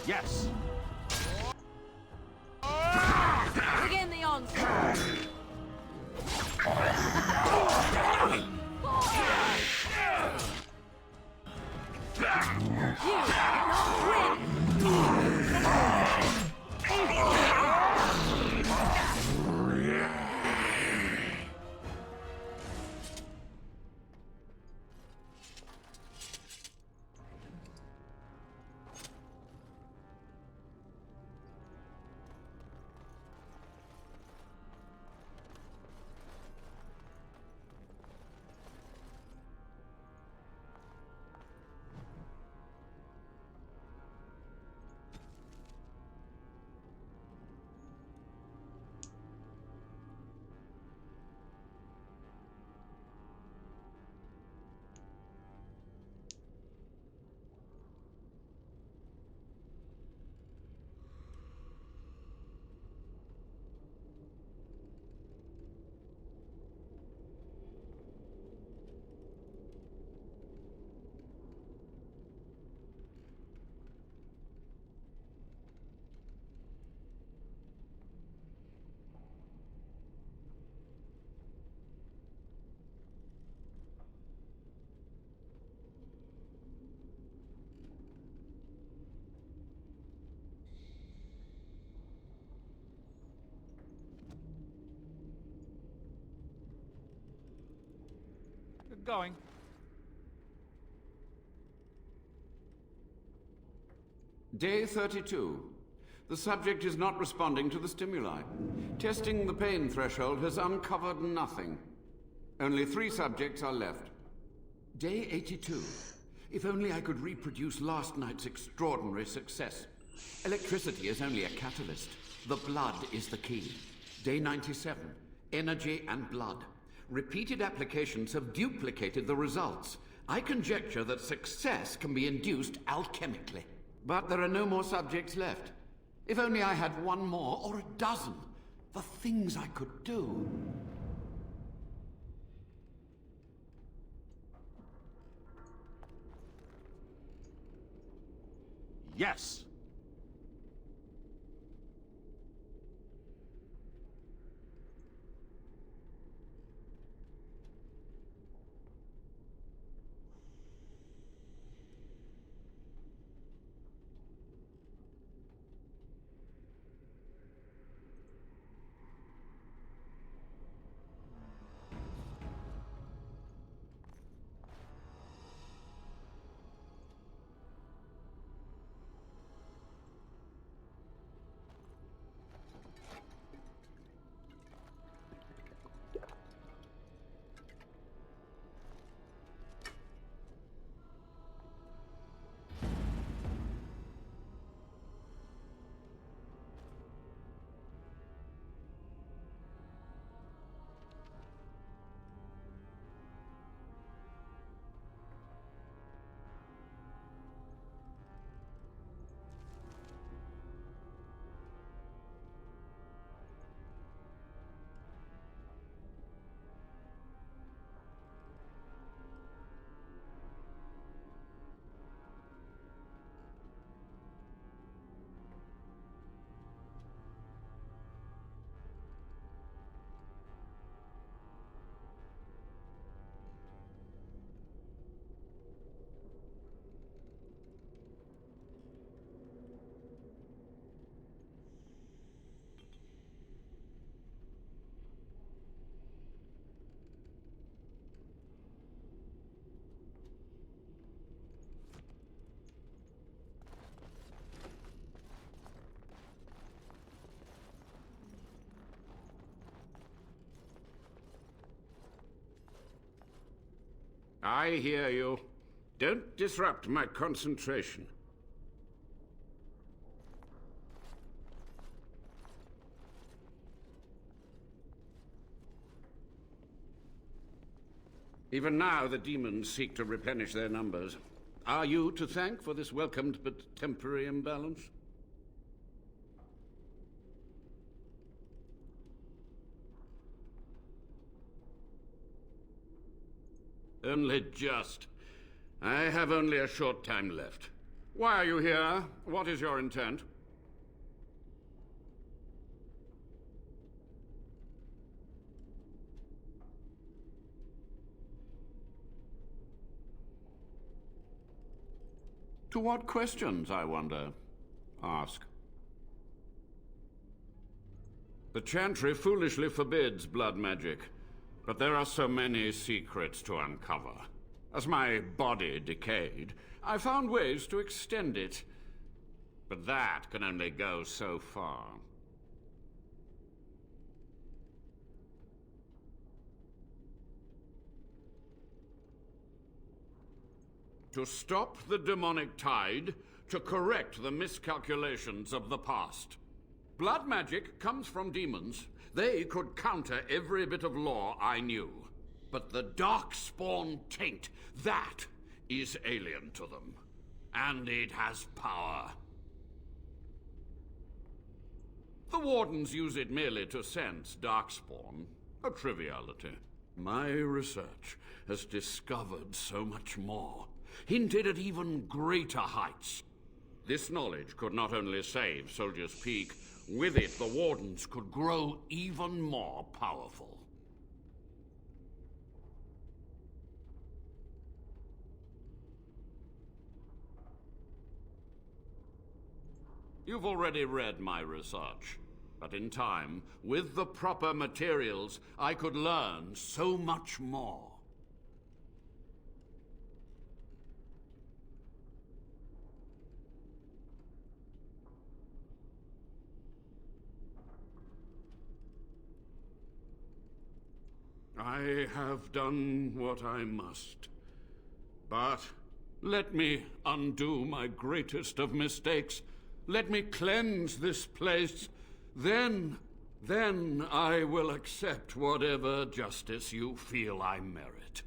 Yes. Begin the onslaught! You cannot win! Good going. Day 32. The subject is not responding to the stimuli. Testing the pain threshold has uncovered nothing. Only 3 subjects are left. Day 82. If only I could reproduce last night's extraordinary success. Electricity is only a catalyst. The blood is the key. Day 97. Energy and blood. Repeated applications have duplicated the results. I conjecture that success can be induced alchemically. But there are no more subjects left. If only I had 1 more, or a dozen. The things I could do. Yes. I hear you. Don't disrupt my concentration. Even now, the demons seek to replenish their numbers. Are you to thank for this welcomed but temporary imbalance? Only just. I have only a short time left. Why are you here? What is your intent? To what questions, I wonder? Ask. The Chantry foolishly forbids blood magic, but there are so many secrets to uncover. As my body decayed, I found ways to extend it. But that can only go so far. To stop the demonic tide, to correct the miscalculations of the past. Blood magic comes from demons. They could counter every bit of law I knew. But the Darkspawn taint, that is alien to them. And it has power. The Wardens use it merely to sense Darkspawn. A triviality. My research has discovered so much more. Hinted at even greater heights. This knowledge could not only save Soldier's Peak, with it the Wardens could grow even more powerful. You've already read my research, but in time, with the proper materials, I could learn so much more. I have done what I must. But let me undo my greatest of mistakes. Let me cleanse this place. Then I will accept whatever justice you feel I merit.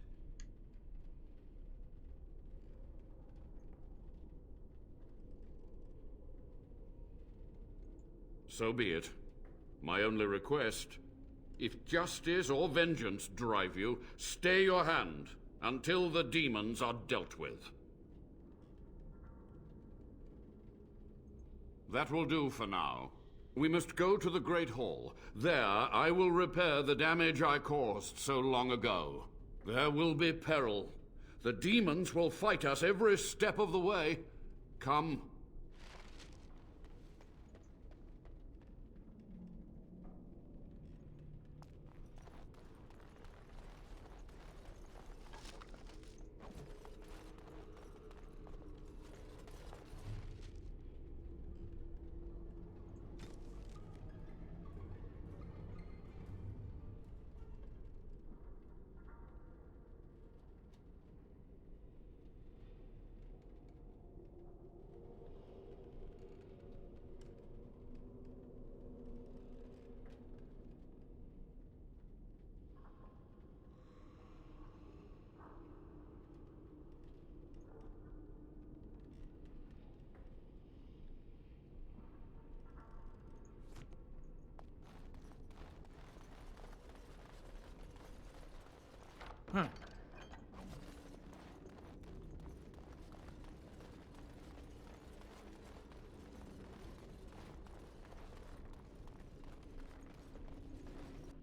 So be it. My only request, if justice or vengeance drive you, stay your hand until the demons are dealt with. That will do for now. We must go to the Great Hall. There, I will repair the damage I caused so long ago. There will be peril. The demons will fight us every step of the way. Come.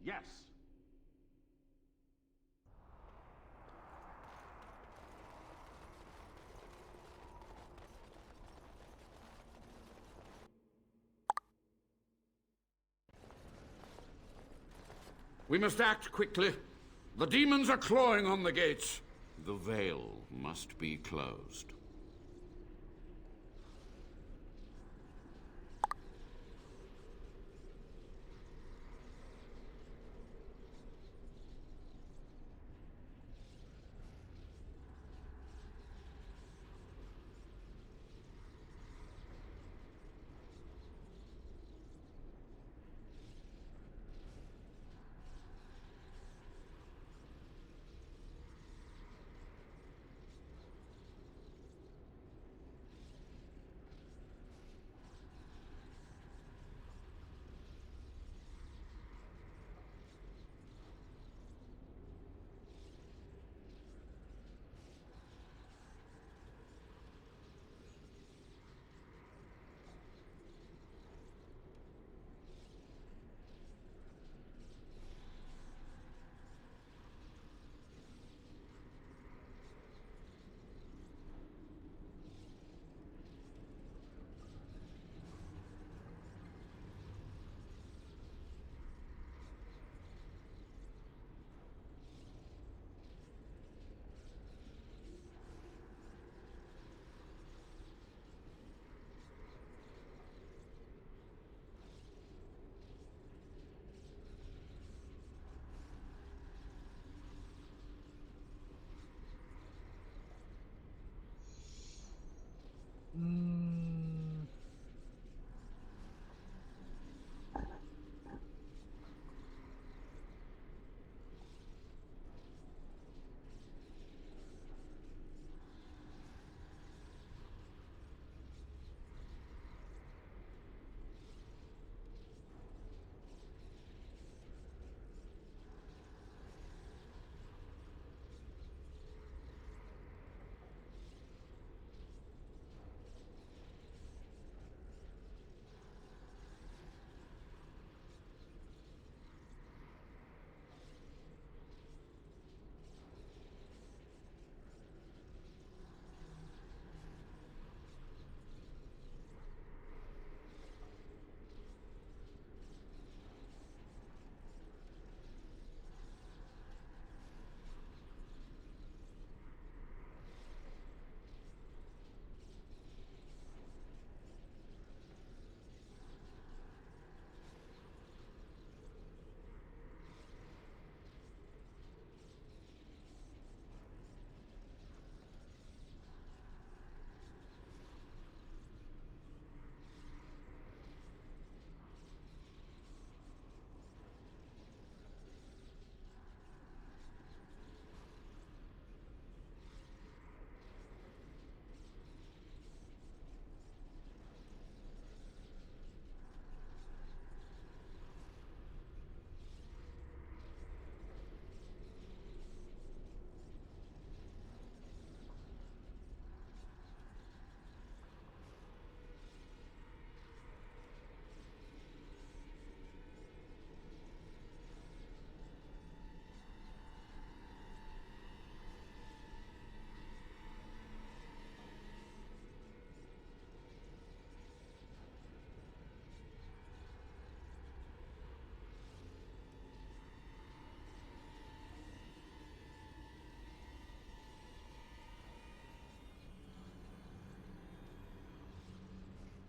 Yes. We must act quickly. The demons are clawing on the gates. The veil must be closed.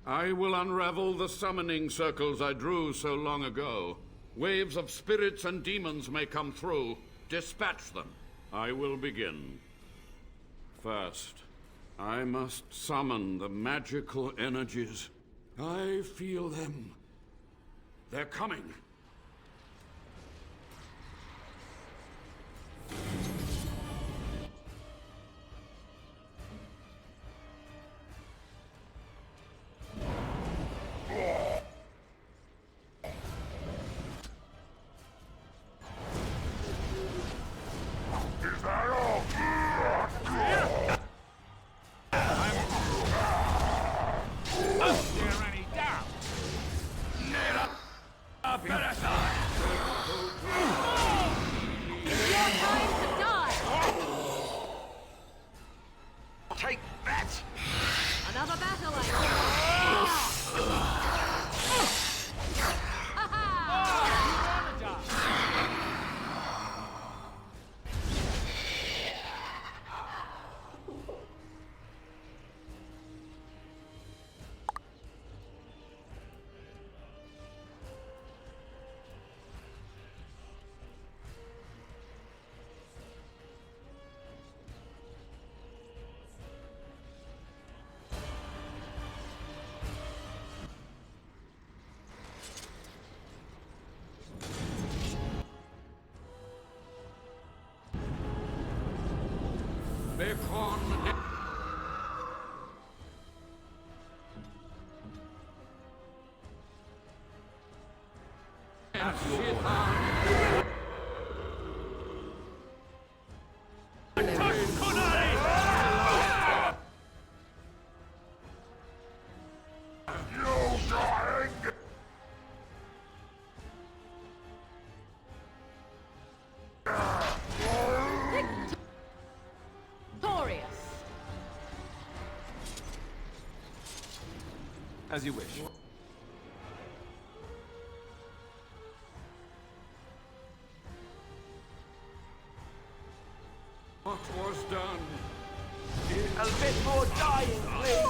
I will unravel the summoning circles I drew so long ago. Waves of spirits and demons may come through. Dispatch them. I will begin. First, I must summon the magical energies. I feel them. They're coming. Take that! Another battle, As you wish. What was done? A bit more dying, please.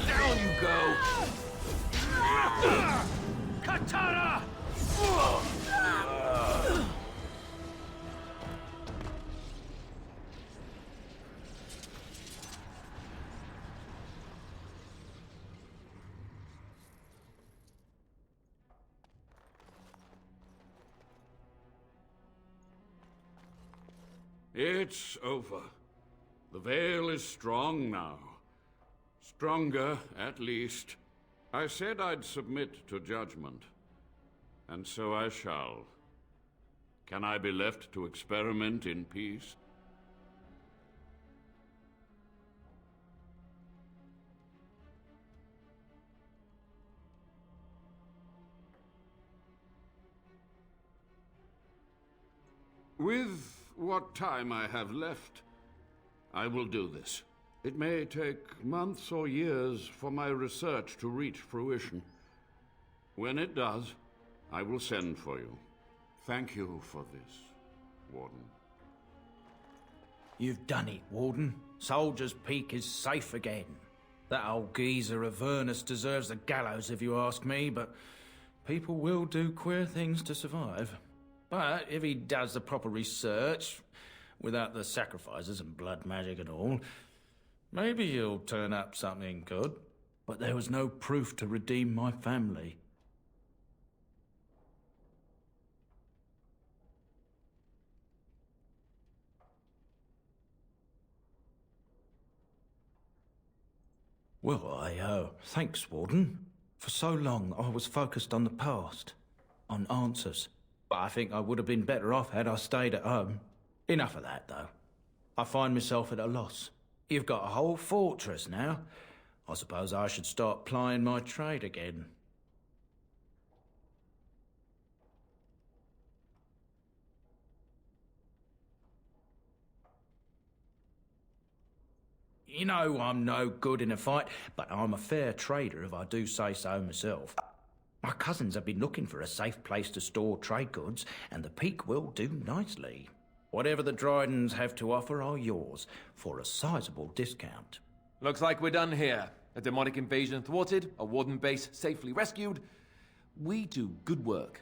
Down you go! Katana! It's over. The veil is strong now. Stronger, at least. I said I'd submit to judgment. And so I shall. Can I be left to experiment in peace? With what time I have left, I will do this. It may take months or years for my research to reach fruition. When it does, I will send for you. Thank you for this, Warden. You've done it, Warden. Soldier's Peak is safe again. That old geezer of Avernus deserves the gallows if you ask me, but people will do queer things to survive. But if he does the proper research, without the sacrifices and blood magic and all, maybe he'll turn up something good. But there was no proof to redeem my family. Well, thanks, Warden. For so long, I was focused on the past, on answers. But I think I would have been better off had I stayed at home. Enough of that, though. I find myself at a loss. You've got a whole fortress now. I suppose I should start plying my trade again. You know I'm no good in a fight, but I'm a fair trader if I do say so myself. My cousins have been looking for a safe place to store trade goods, and the Peak will do nicely. Whatever the Drydens have to offer are yours, for a sizable discount. Looks like we're done here. A demonic invasion thwarted, a warden base safely rescued. We do good work.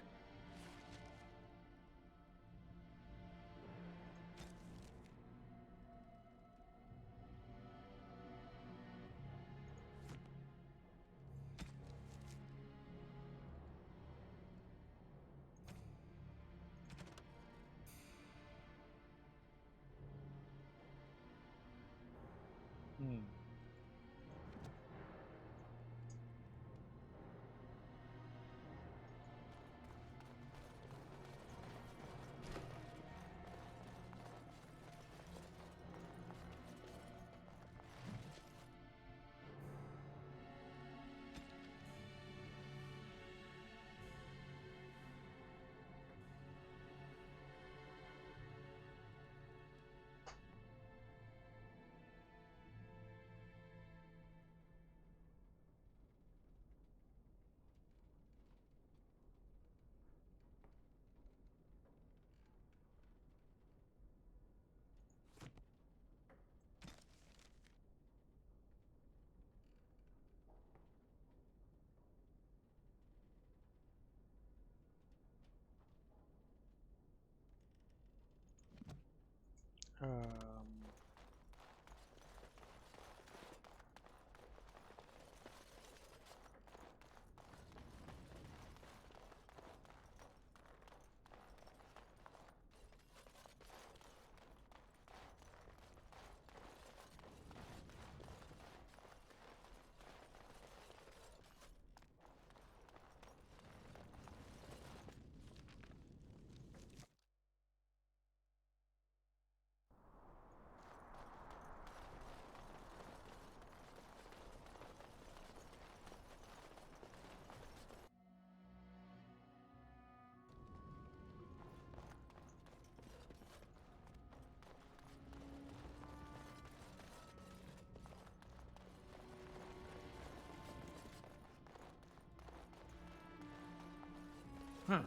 Huh.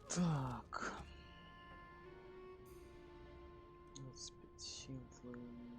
Так. 25 силы.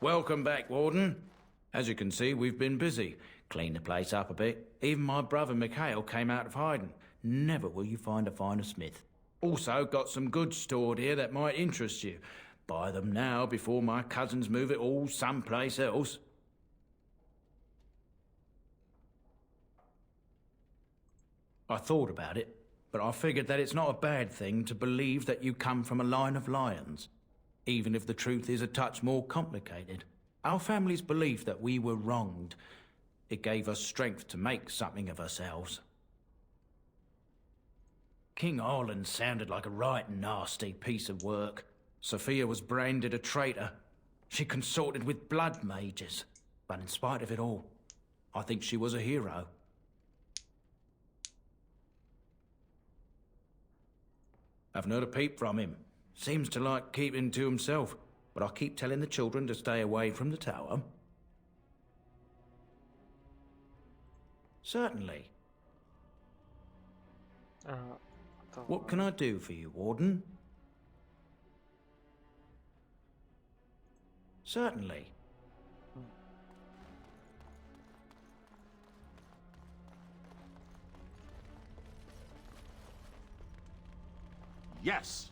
Welcome back, Warden. As you can see, we've been busy. Cleaned the place up a bit. Even my brother Mikhail came out of hiding. Never will you find a finer smith. Also, got some goods stored here that might interest you. Buy them now before my cousins move it all someplace else. I thought about it, but I figured that it's not a bad thing to believe that you come from a line of lions, even if the truth is a touch more complicated. Our family's belief that we were wronged, it gave us strength to make something of ourselves. King Ireland sounded like a right nasty piece of work. Sophia was branded a traitor. She consorted with blood mages. But in spite of it all, I think she was a hero. Haven't heard a peep from him. Seems to like keeping to himself. But I keep telling the children to stay away from the tower. Certainly. What can I do for you, Warden? Certainly. Yes.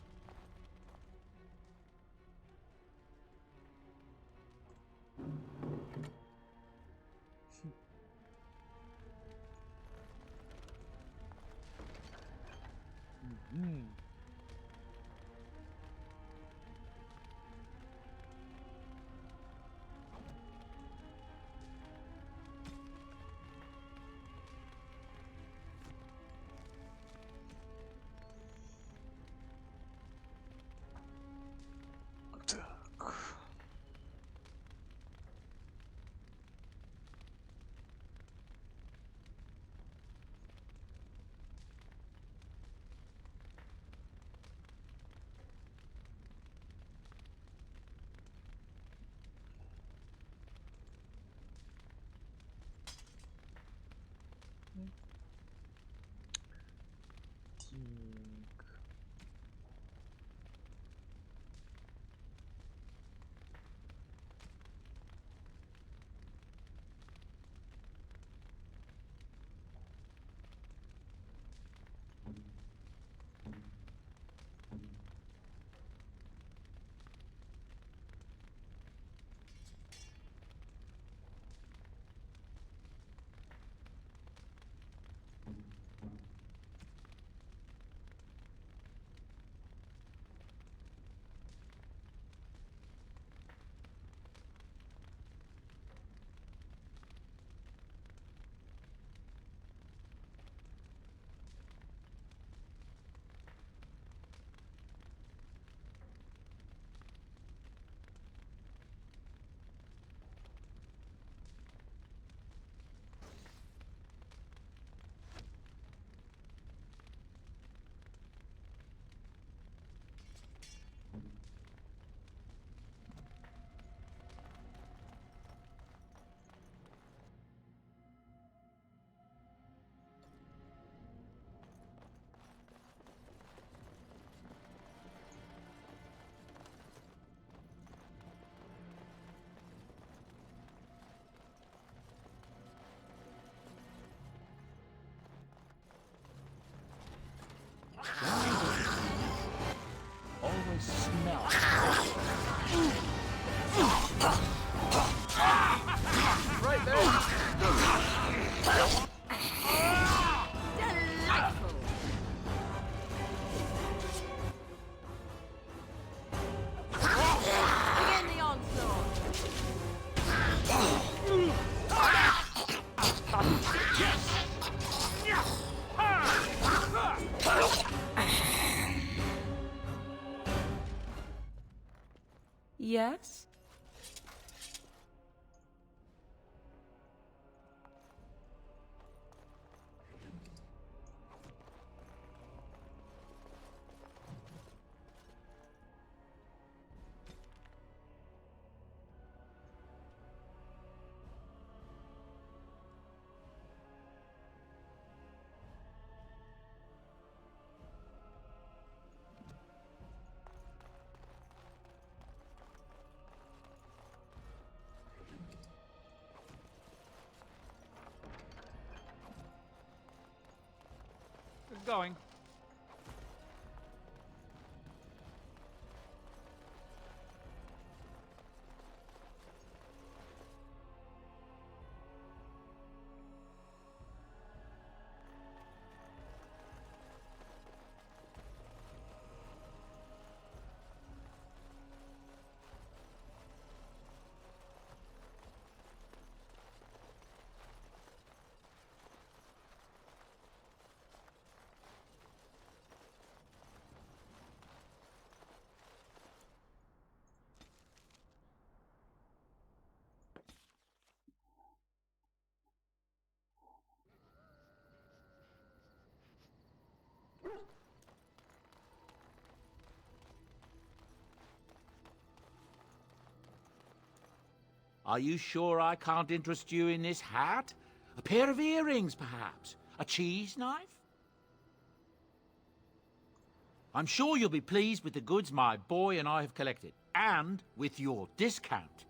Always smell. Right there! Delightful! Begin the onslaught! Yes? going. Are you sure I can't interest you in this hat? A pair of earrings, perhaps? A cheese knife? I'm sure you'll be pleased with the goods my boy and I have collected, and with your discount.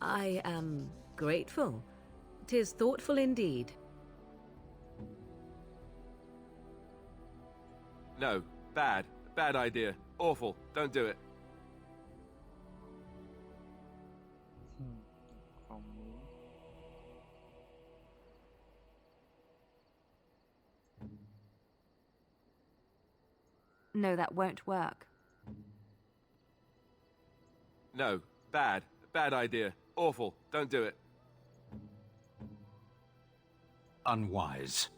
I am grateful. 'Tis thoughtful indeed. No, bad. Bad idea. Awful. Don't do it. Calma. No, that won't work. No, bad. Bad idea. Awful. Don't do it. Unwise.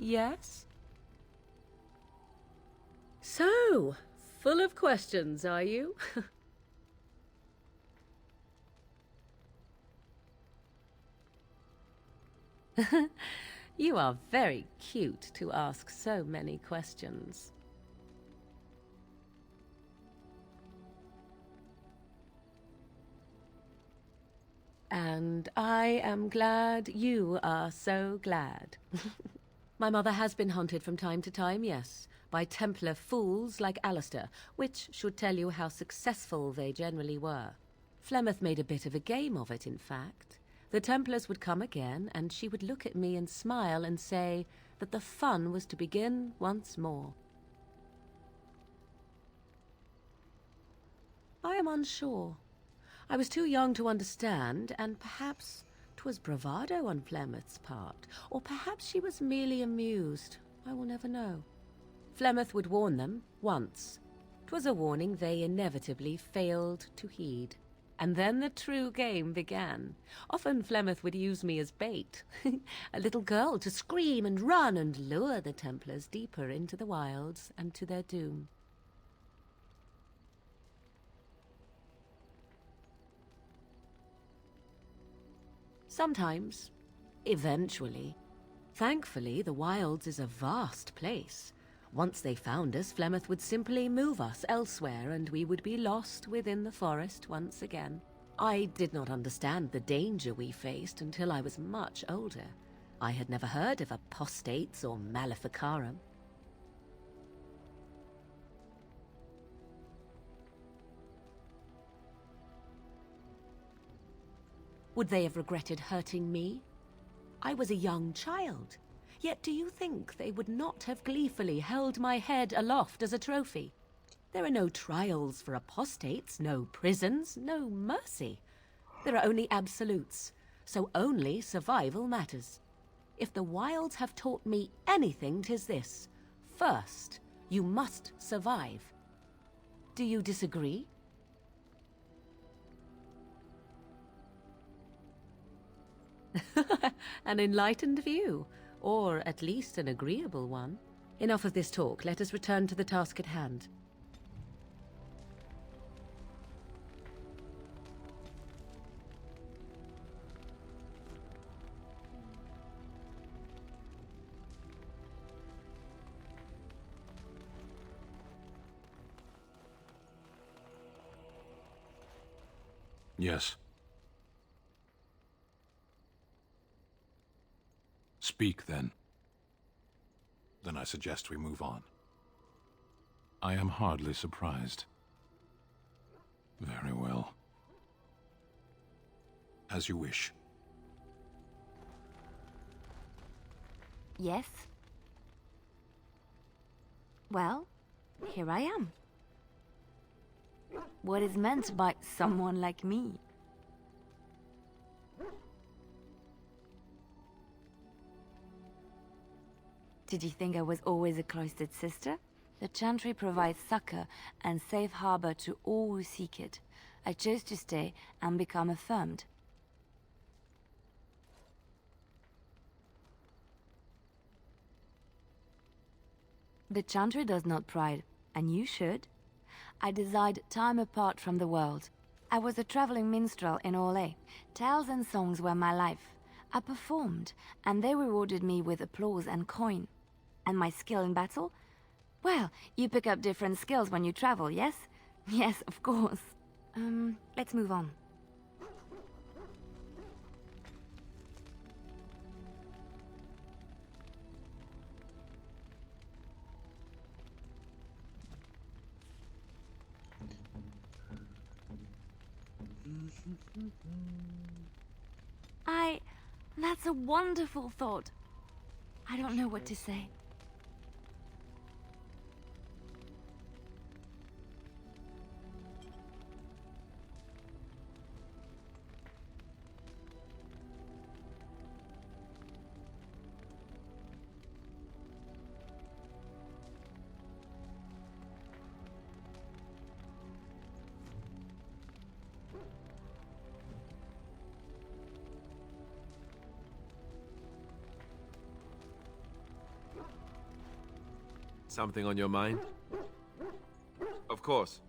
Yes? So, full of questions, are you? You are very cute to ask so many questions. And I am glad you are so glad. My mother has been hunted from time to time, yes, by Templar fools like Alistair, which should tell you how successful they generally were. Flemeth made a bit of a game of it, in fact. The Templars would come again, and she would look at me and smile and say that the fun was to begin once more. I am unsure. I was too young to understand, and perhaps 'twas bravado on Flemeth's part, or perhaps she was merely amused. I will never know. Flemeth would warn them once. 'Twas a warning they inevitably failed to heed. And then the true game began. Often Flemeth would use me as bait, a little girl to scream and run and lure the Templars deeper into the wilds and to their doom. Sometimes, eventually. Thankfully, the wilds is a vast place. Once they found us, Flemeth would simply move us elsewhere, and we would be lost within the forest once again. I did not understand the danger we faced until I was much older. I had never heard of apostates or maleficarum. Would they have regretted hurting me? I was a young child. Yet do you think they would not have gleefully held my head aloft as a trophy? There are no trials for apostates, no prisons, no mercy. There are only absolutes, so only survival matters. If the wilds have taught me anything, 'tis this. First, you must survive. Do you disagree? An enlightened view, or at least an agreeable one. Enough of this talk. Let us return to the task at hand. Yes. Speak, then. Then I suggest we move on. I am hardly surprised. Very well. As you wish. Yes? Well, here I am. What is meant by someone like me? Did you think I was always a cloistered sister? The Chantry provides succor and safe harbor to all who seek it. I chose to stay and become affirmed. The Chantry does not pride, and you should. I desired time apart from the world. I was a traveling minstrel in Orlais. Tales and songs were my life. I performed, and they rewarded me with applause and coin. And my skill in battle? Well, you pick up different skills when you travel, yes? Yes, of course. Let's move on. That's a wonderful thought. I don't know what to say. Something on your mind? Of course.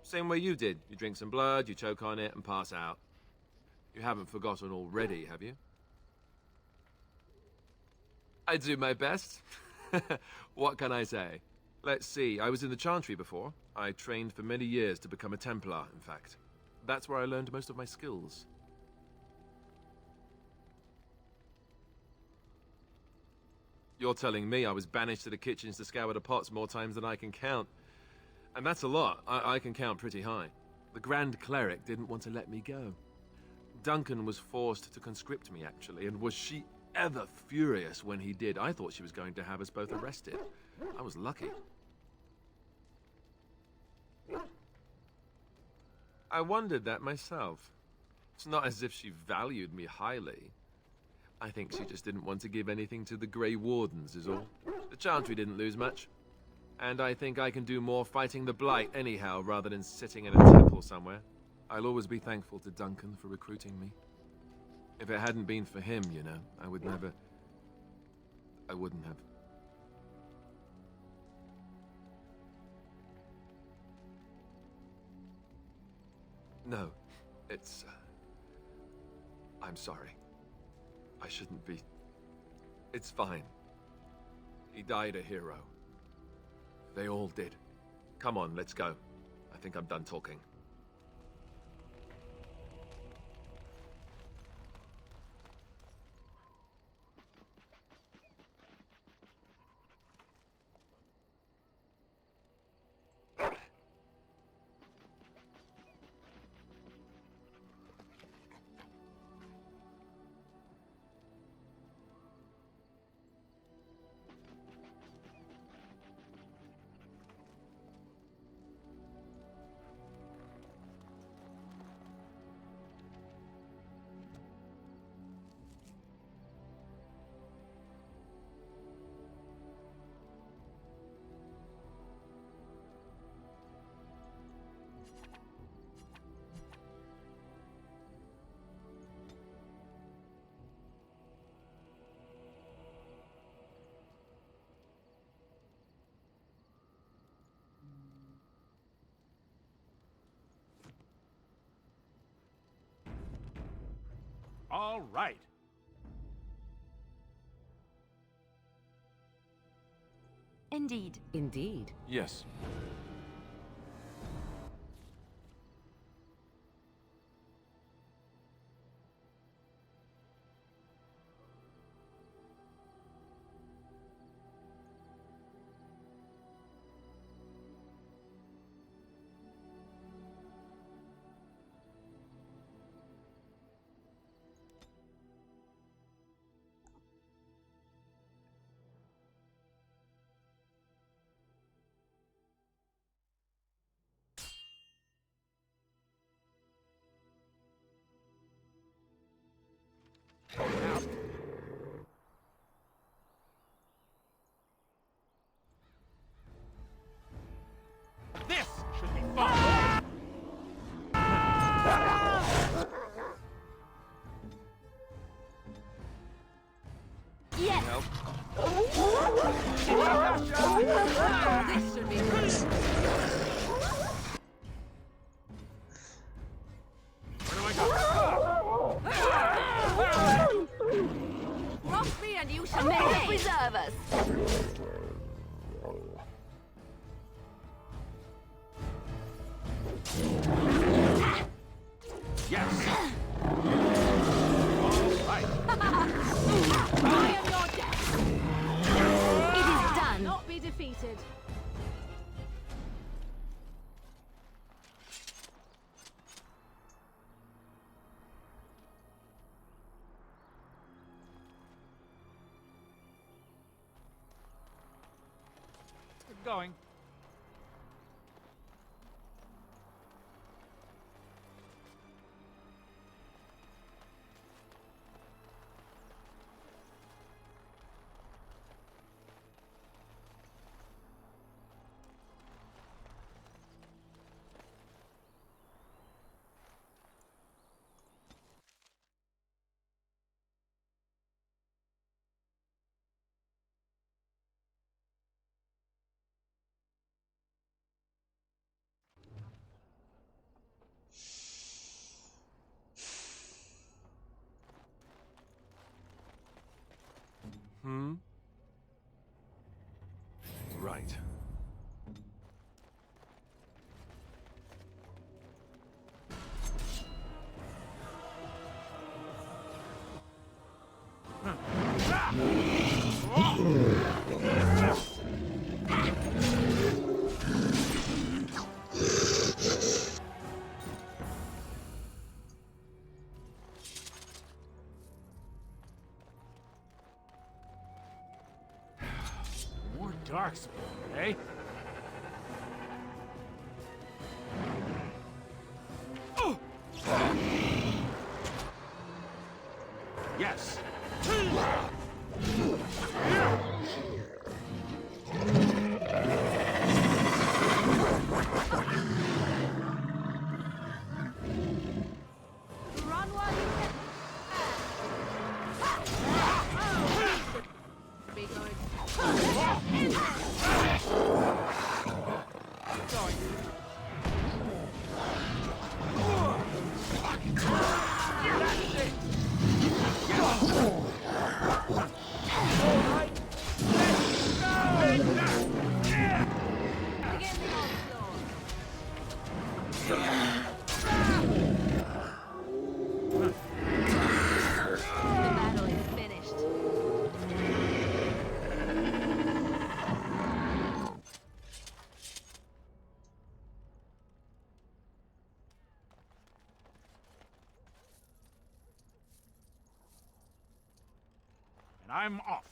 Same way you did. You drink some blood, you choke on it, and pass out. You haven't forgotten already, have you? I do my best. What can I say? Let's see, I was in the Chantry before. I trained for many years to become a Templar, in fact. That's where I learned most of my skills. You're telling me I was banished to the kitchens to scour the pots more times than I can count. And that's a lot. I can count pretty high. The Grand Cleric didn't want to let me go. Duncan was forced to conscript me, actually, and was she ever furious when he did. I thought she was going to have us both arrested. I was lucky. I wondered that myself. It's not as if she valued me highly. I think she just didn't want to give anything to the Grey Wardens, is all. The Chantry didn't lose much. And I think I can do more fighting the Blight anyhow, rather than sitting in a temple somewhere. I'll always be thankful to Duncan for recruiting me. If it hadn't been for him, you know, I wouldn't have. No, it's... I'm sorry. I shouldn't be. It's fine. He died a hero. They all did. Come on, let's go. I think I'm done talking. All right. Indeed. Indeed. Yes. Question me. Cross me and you shall May pay. it preserve us. Yes. I am your death. It is done. Not be defeated. Get going. Hmm? Right. More darkspawn, eh? Yes. Run while you can. Be going. Going. That's it! Begin the onslaught. The battle is finished. And I'm off.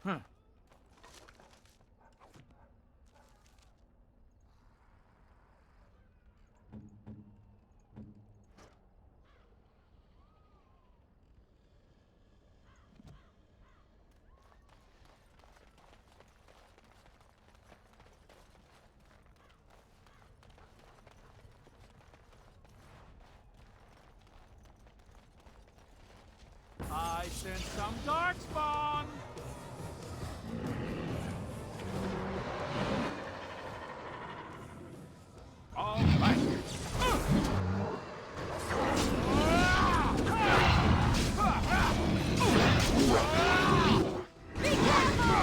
Huh. I sent some darkspawn. All right. Be careful!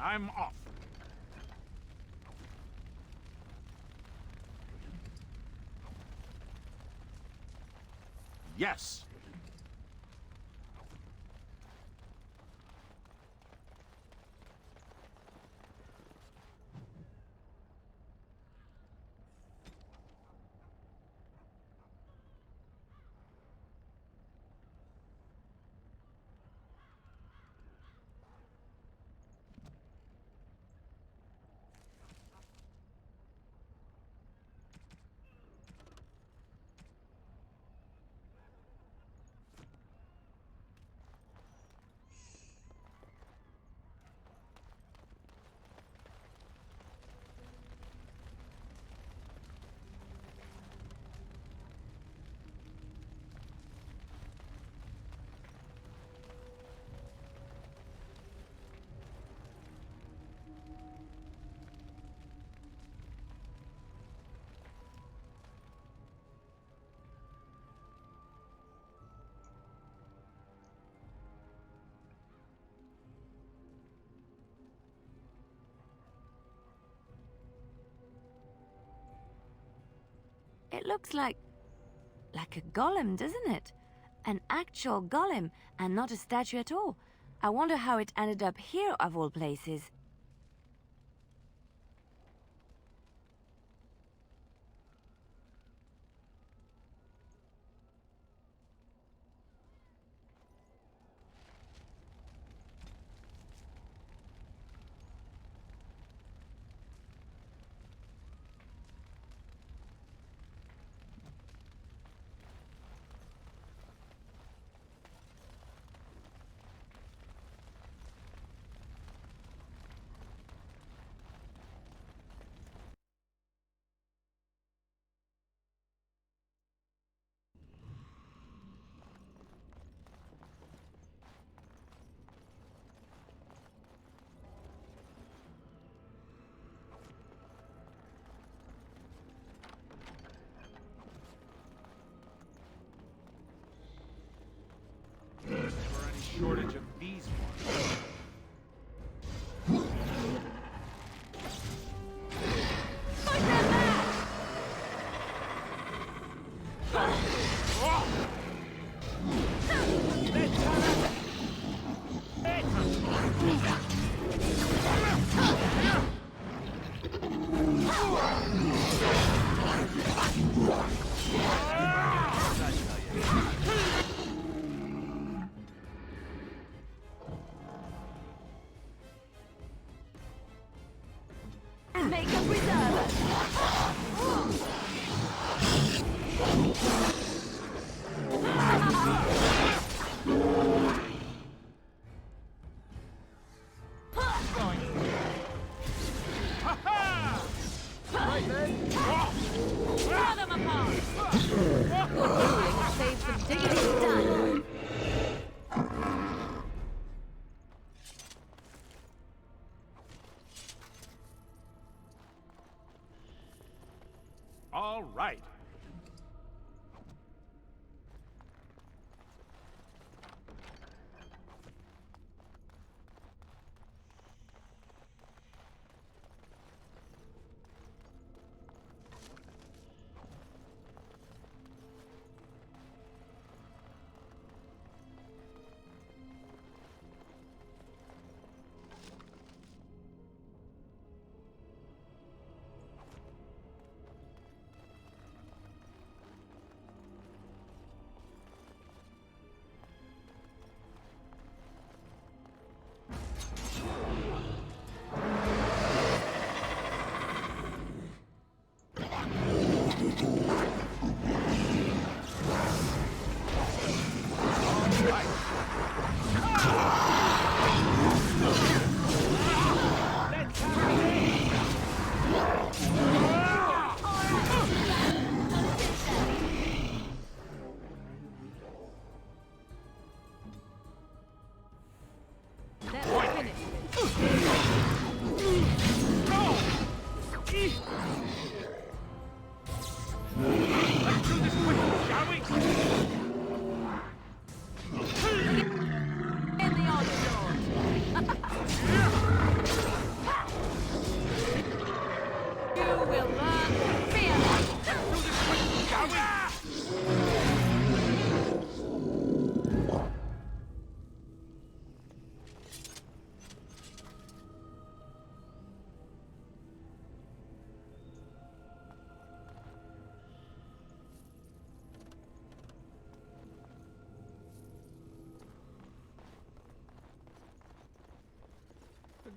I'm off. Yes. It looks like a golem, doesn't it? An actual golem, and not a statue at all. I wonder how it ended up here, of all places. Shortage of these ones.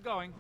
Keep going.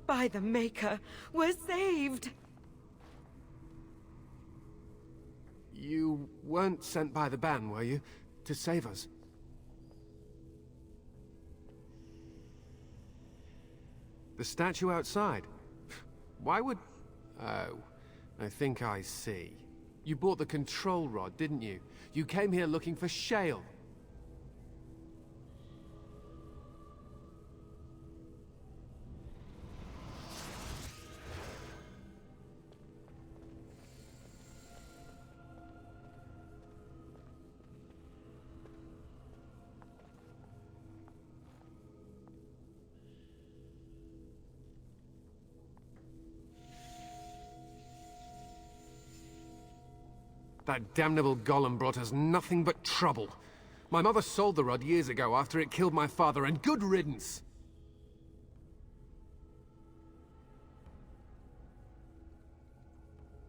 By the Maker, we're saved! You weren't sent by the ban, were you? To save us? The statue outside? Why would... Oh, I think I see. You bought the control rod, didn't you? You came here looking for shale. That damnable golem brought us nothing but trouble. My mother sold the rod years ago after it killed my father, and good riddance!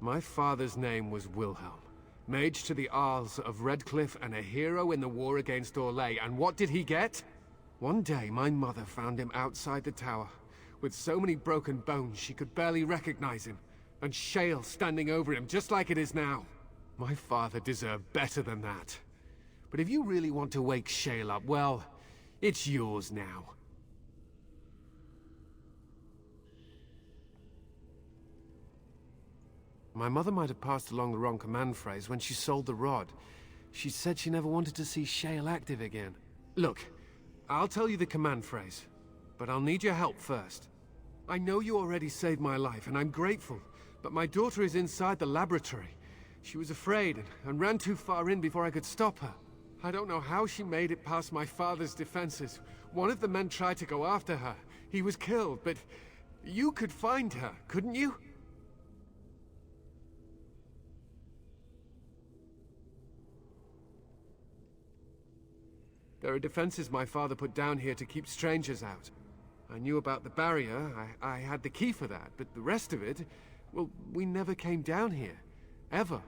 My father's name was Wilhelm, mage to the Arls of Redcliffe and a hero in the war against Orlais, and what did he get? One day, my mother found him outside the tower, with so many broken bones she could barely recognize him, and shale standing over him just like it is now. My father deserved better than that. But if you really want to wake shale up, well, it's yours now. My mother might have passed along the wrong command phrase when she sold the rod. She said she never wanted to see shale active again. Look, I'll tell you the command phrase, but I'll need your help first. I know you already saved my life, and I'm grateful, but my daughter is inside the laboratory. She was afraid and ran too far in before I could stop her. I don't know how she made it past my father's defenses. One of the men tried to go after her. He was killed, but you could find her, couldn't you? There are defenses my father put down here to keep strangers out. I knew about the barrier, I had the key for that, but the rest of it, well, we never came down here. Ever.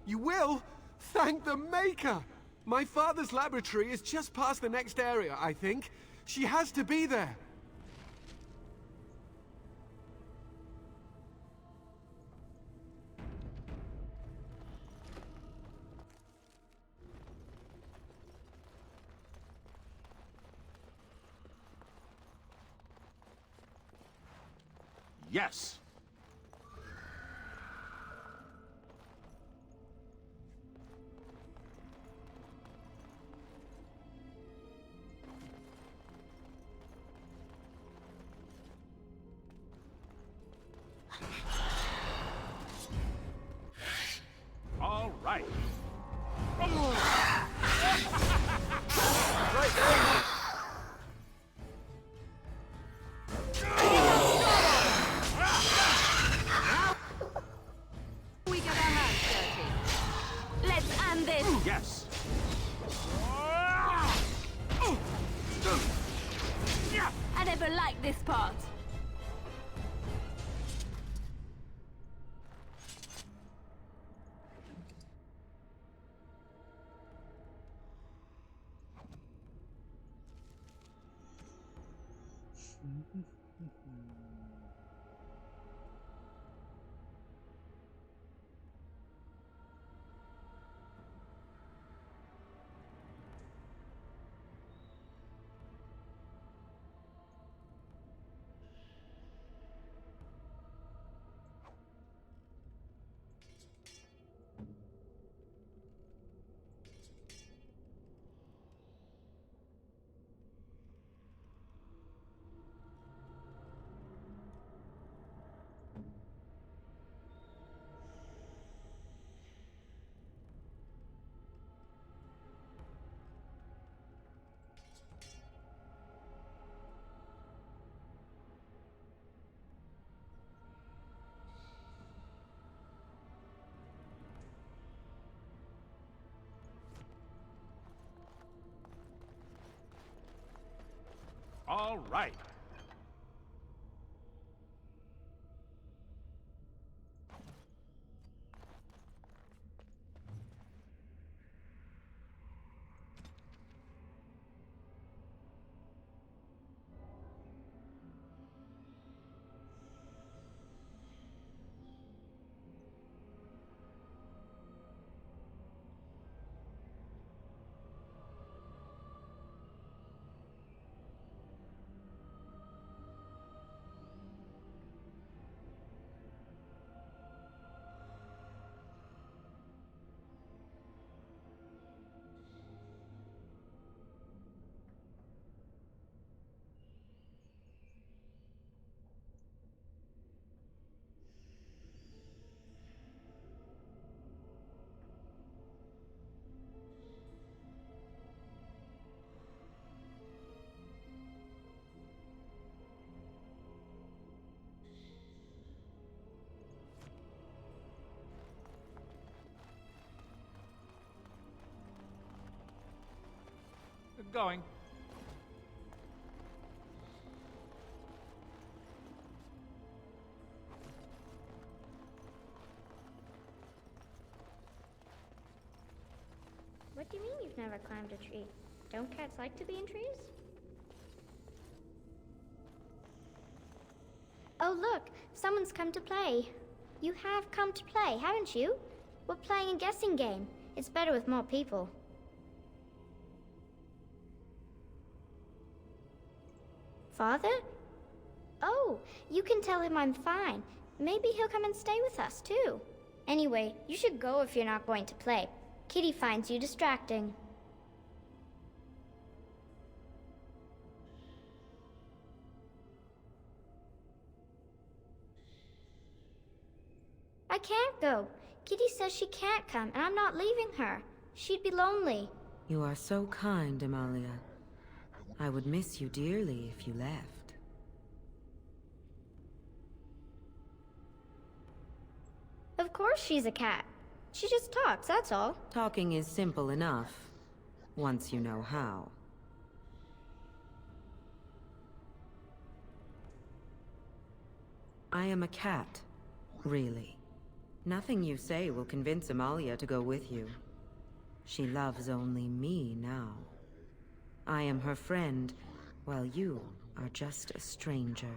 You will? Thank the Maker! My father's laboratory is just past the next area, I think. She has to be there. Yes. All right. We get our hands dirty. Let's end this. Yes. I never liked this part. All right. Going. What do you mean you've never climbed a tree? Don't cats like to be in trees? Oh look, someone's come to play. You have come to play, haven't you? We're playing a guessing game. It's better with more people. Father? Oh, you can tell him I'm fine. Maybe he'll come and stay with us, too. Anyway, you should go if you're not going to play. Kitty finds you distracting. I can't go. Kitty says she can't come, and I'm not leaving her. She'd be lonely. You are so kind, Amalia. I would miss you dearly if you left. Of course she's a cat. She just talks, that's all. Talking is simple enough, once you know how. I am a cat, really. Nothing you say will convince Amalia to go with you. She loves only me now. I am her friend, while you are just a stranger.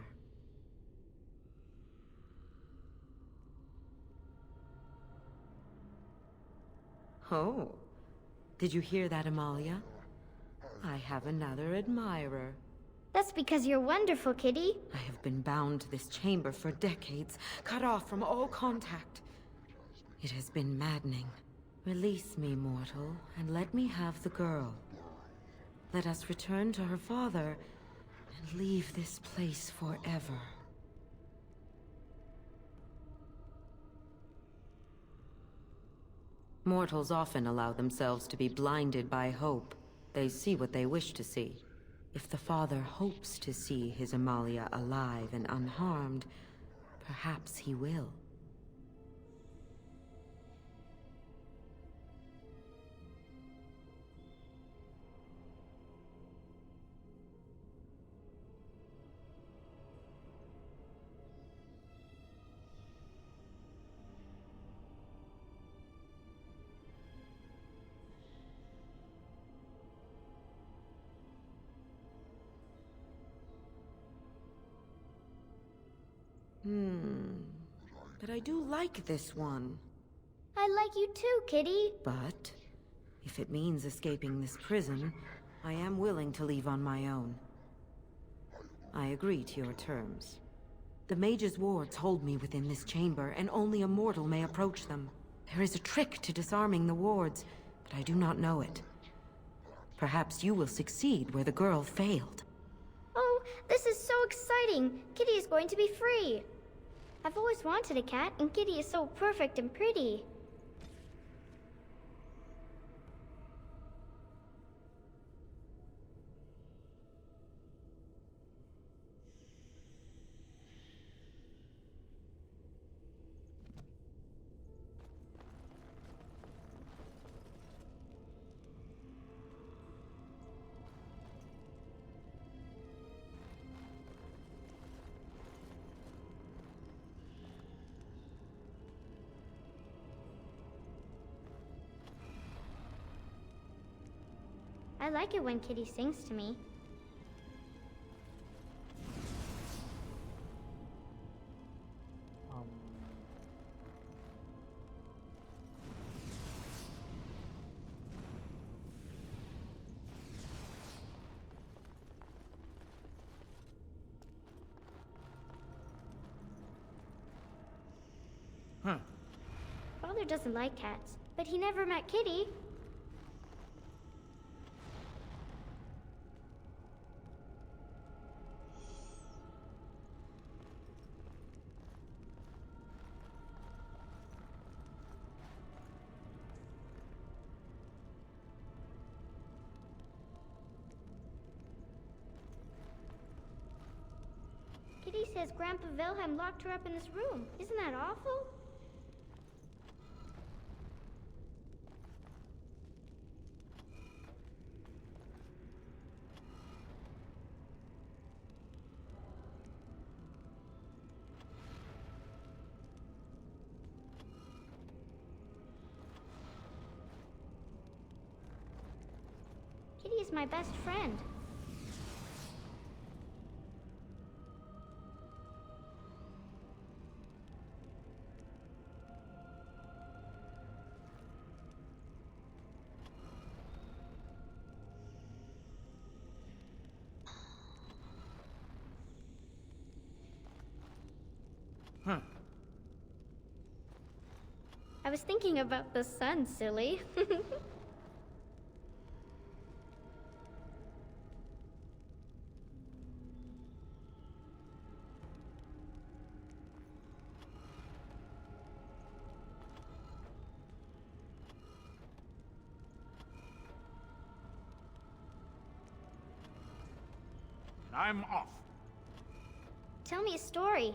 Oh, did you hear that, Amalia? I have another admirer. That's because you're wonderful, Kitty. I have been bound to this chamber for decades, cut off from all contact. It has been maddening. Release me, mortal, and let me have the girl. Let us return to her father and leave this place forever. Mortals often allow themselves to be blinded by hope. They see what they wish to see. If the father hopes to see his Amalia alive and unharmed, perhaps he will. but I do like this one. I like you too, Kitty. But if it means escaping this prison, I am willing to leave on my own. I agree to your terms. The mage's wards hold me within this chamber, and only a mortal may approach them. There is a trick to disarming the wards, but I do not know it. Perhaps you will succeed where the girl failed. Oh, this is so exciting! Kitty is going to be free! I've always wanted a cat, and Kitty is so perfect and pretty. I like it when Kitty sings to me. Father doesn't like cats, but he never met Kitty. Kitty says Grandpa Wilhelm locked her up in this room. Isn't that awful? Kitty is my best friend. I was thinking about the sun, silly. I'm off. Tell me a story.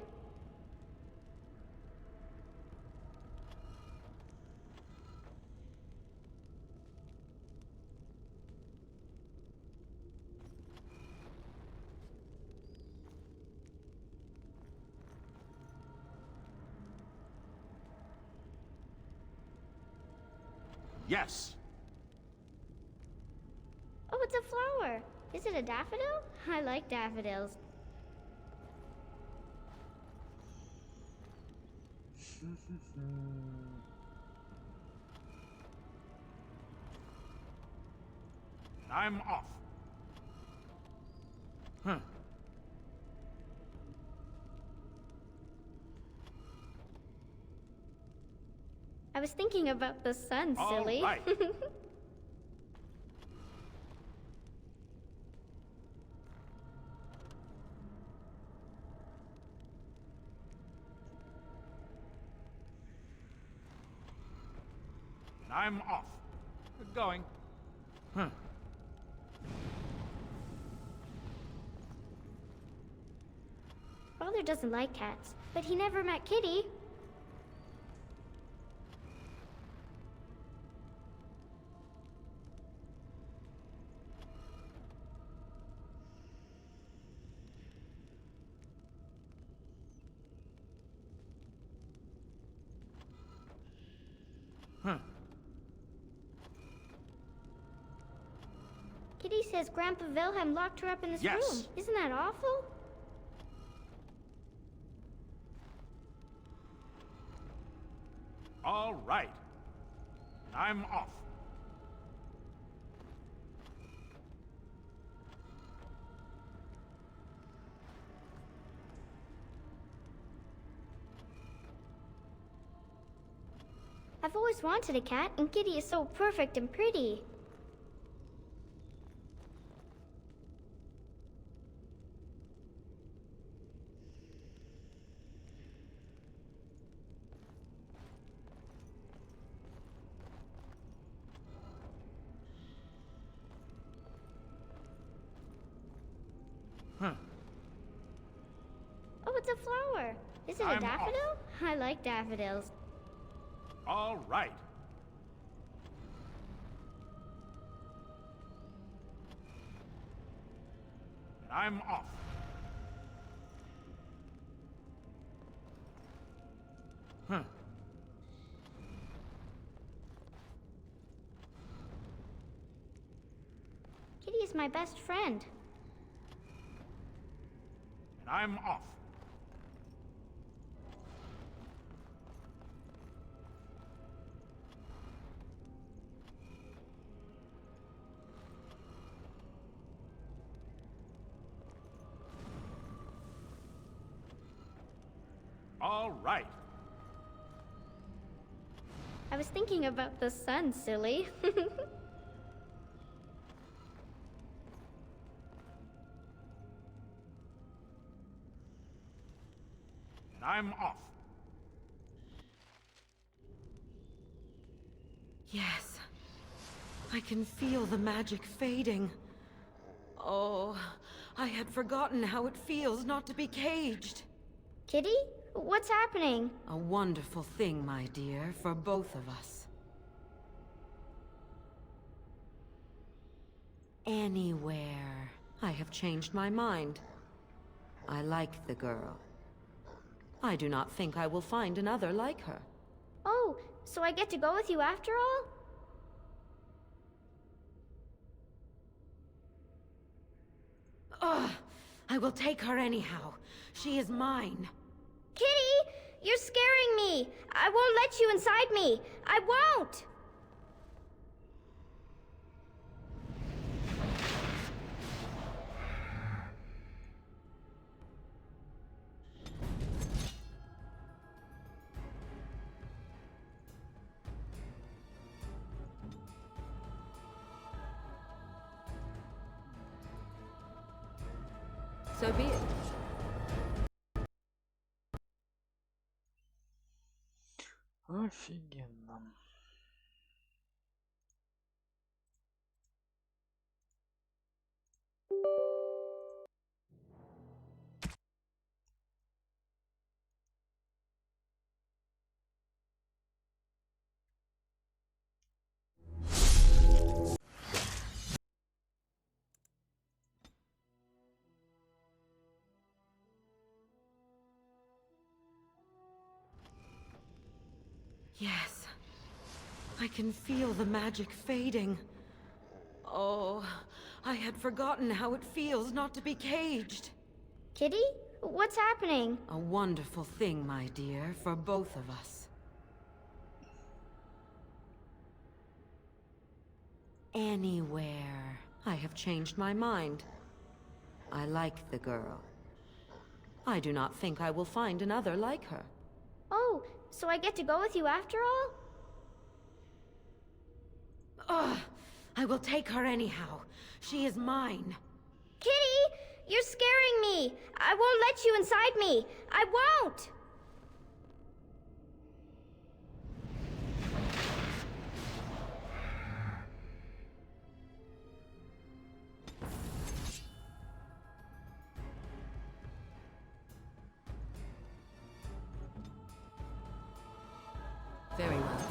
Yes. Oh, it's a flower. Is it a daffodil? I like daffodils. I'm off. I was thinking about the sun, silly. All right. I'm off. Going. Father doesn't like cats, but he never met Kitty. Kitty says Grandpa Wilhelm locked her up in this room. Isn't that awful? I'm off. I've always wanted a cat, and Kitty is so perfect and pretty. Oh, it's a flower. Is it a I'm daffodil? I like daffodils. All right. I'm off. Kitty is my best friend. And I'm off. All right. I was thinking about the sun, silly. And I'm off. Yes. I can feel the magic fading. Oh, I had forgotten how it feels not to be caged. Kitty? What's happening? A wonderful thing, my dear, for both of us. Anywhere. I have changed my mind. I like the girl. I do not think I will find another like her. Oh, so I get to go with you after all? Ugh! I will take her anyhow. She is mine. Kitty! You're scaring me! I won't let you inside me! I won't! So be it. Офигенно. Yes. I can feel the magic fading. Oh, I had forgotten how it feels not to be caged. Kitty? What's happening? A wonderful thing, my dear, for both of us. Anywhere. I have changed my mind. I like the girl. I do not think I will find another like her. Oh, so I get to go with you after all? Ugh! I will take her anyhow. She is mine. Kitty! You're scaring me! I won't let you inside me! I won't! Very well.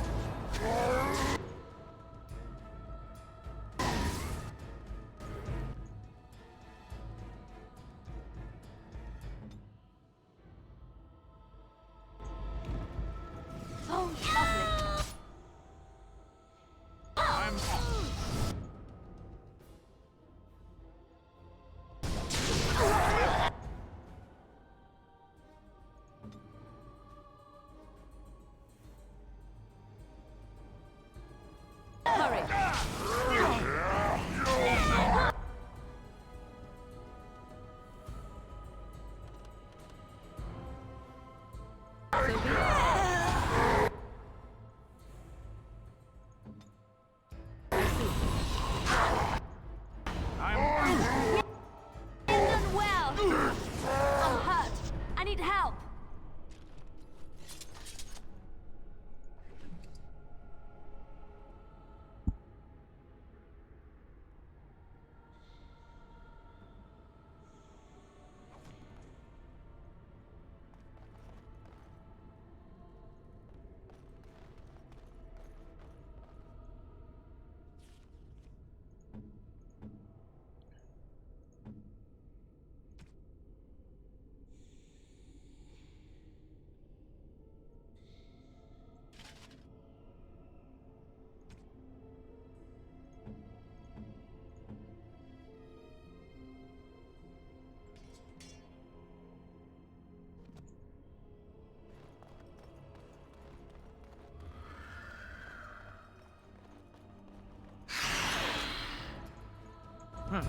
Let's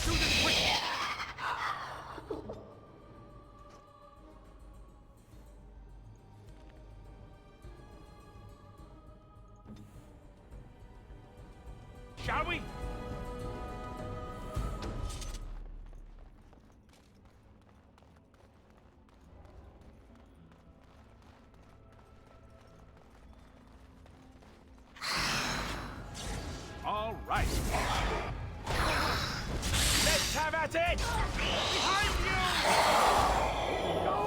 do this quick! Shall we? All right. Let's have at it! Behind you! Go!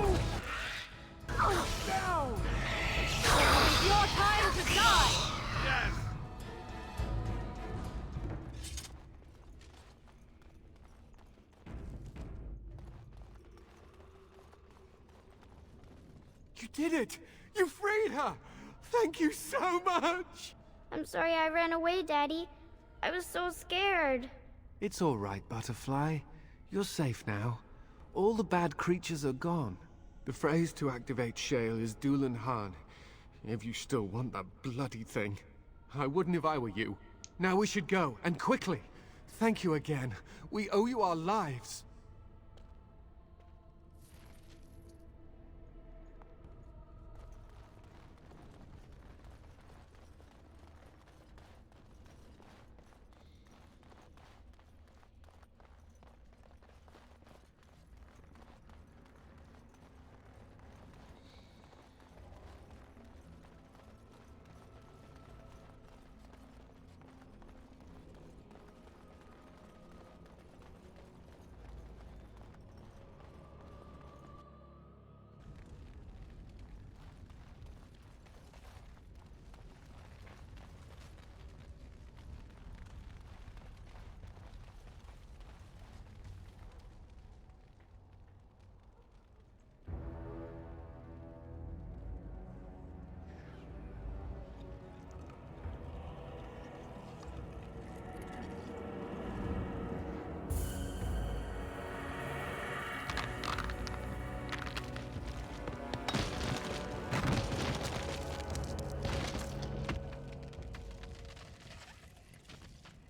Down! It's your time to die! Yes! You did it! You freed her! Thank you so much! I'm sorry I ran away, Daddy. I was so scared. It's all right, Butterfly. You're safe now. All the bad creatures are gone. The phrase to activate Shale is Dulan Han. If you still want that bloody thing. I wouldn't if I were you. Now we should go, and quickly. Thank you again. We owe you our lives.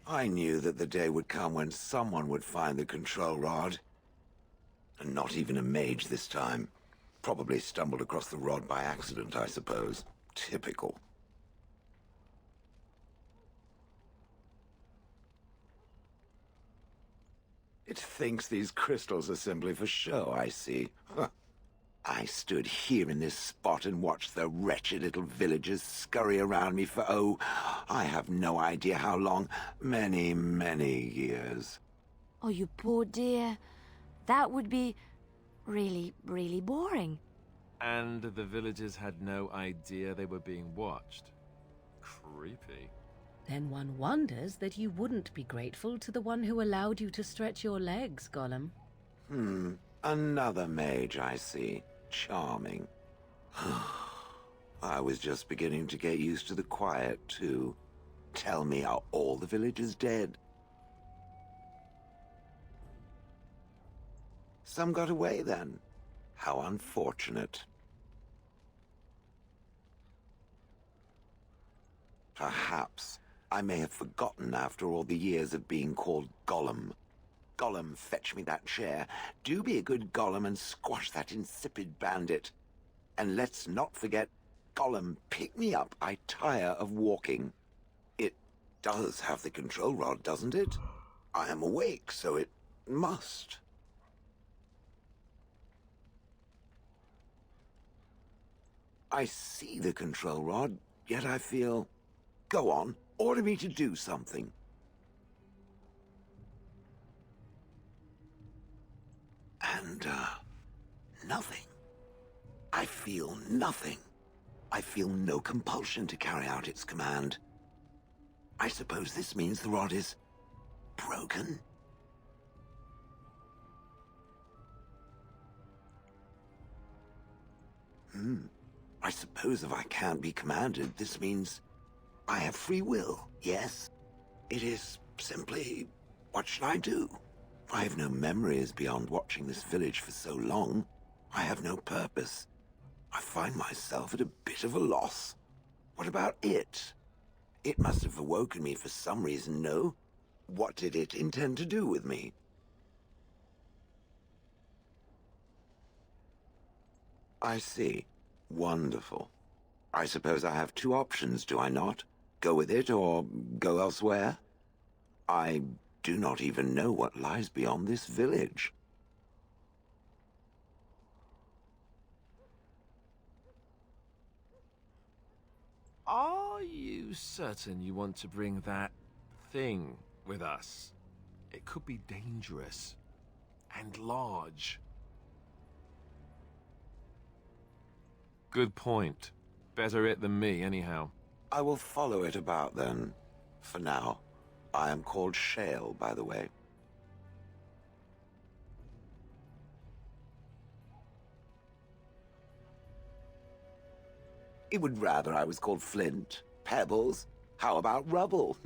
I knew that the day would come when someone would find the control rod. And not even a mage this time. Probably stumbled across the rod by accident, I suppose. Typical. It thinks these crystals are simply for show, I see. Huh. I stood here in this spot and watched the wretched little villagers scurry around me for, oh, I have no idea how long. Many, many years. Oh, you poor dear. That would be really, really boring. And the villagers had no idea they were being watched. Creepy. Then one wonders that you wouldn't be grateful to the one who allowed you to stretch your legs, Gollum. Another mage, I see. Charming. I was just beginning to get used to the quiet, too. Tell me, are all the villagers dead? Some got away, then. How unfortunate. Perhaps I may have forgotten after all the years of being called Gollum. Gollum, fetch me that chair. Do be a good Gollum and squash that insipid bandit. And let's not forget, Gollum, pick me up. I tire of walking. It does have the control rod, doesn't it? I am awake, so it must. I see the control rod, yet I feel... Go on, order me to do something. And, nothing. I feel nothing. I feel no compulsion to carry out its command. I suppose this means the rod is... broken? I suppose if I can't be commanded, this means I have free will, yes? It is simply, what should I do? I have no memories beyond watching this village for so long. I have no purpose. I find myself at a bit of a loss. What about it? It must have awoken me for some reason, no? What did it intend to do with me? I see. Wonderful. I suppose I have two options, do I not? Go with it or go elsewhere? I do not even know what lies beyond this village. Are you certain you want to bring that thing with us? It could be dangerous and large. Good point. Better it than me, anyhow. I will follow it about then. For now. I am called Shale, by the way. It would rather I was called Flint. Pebbles. How about Rubble?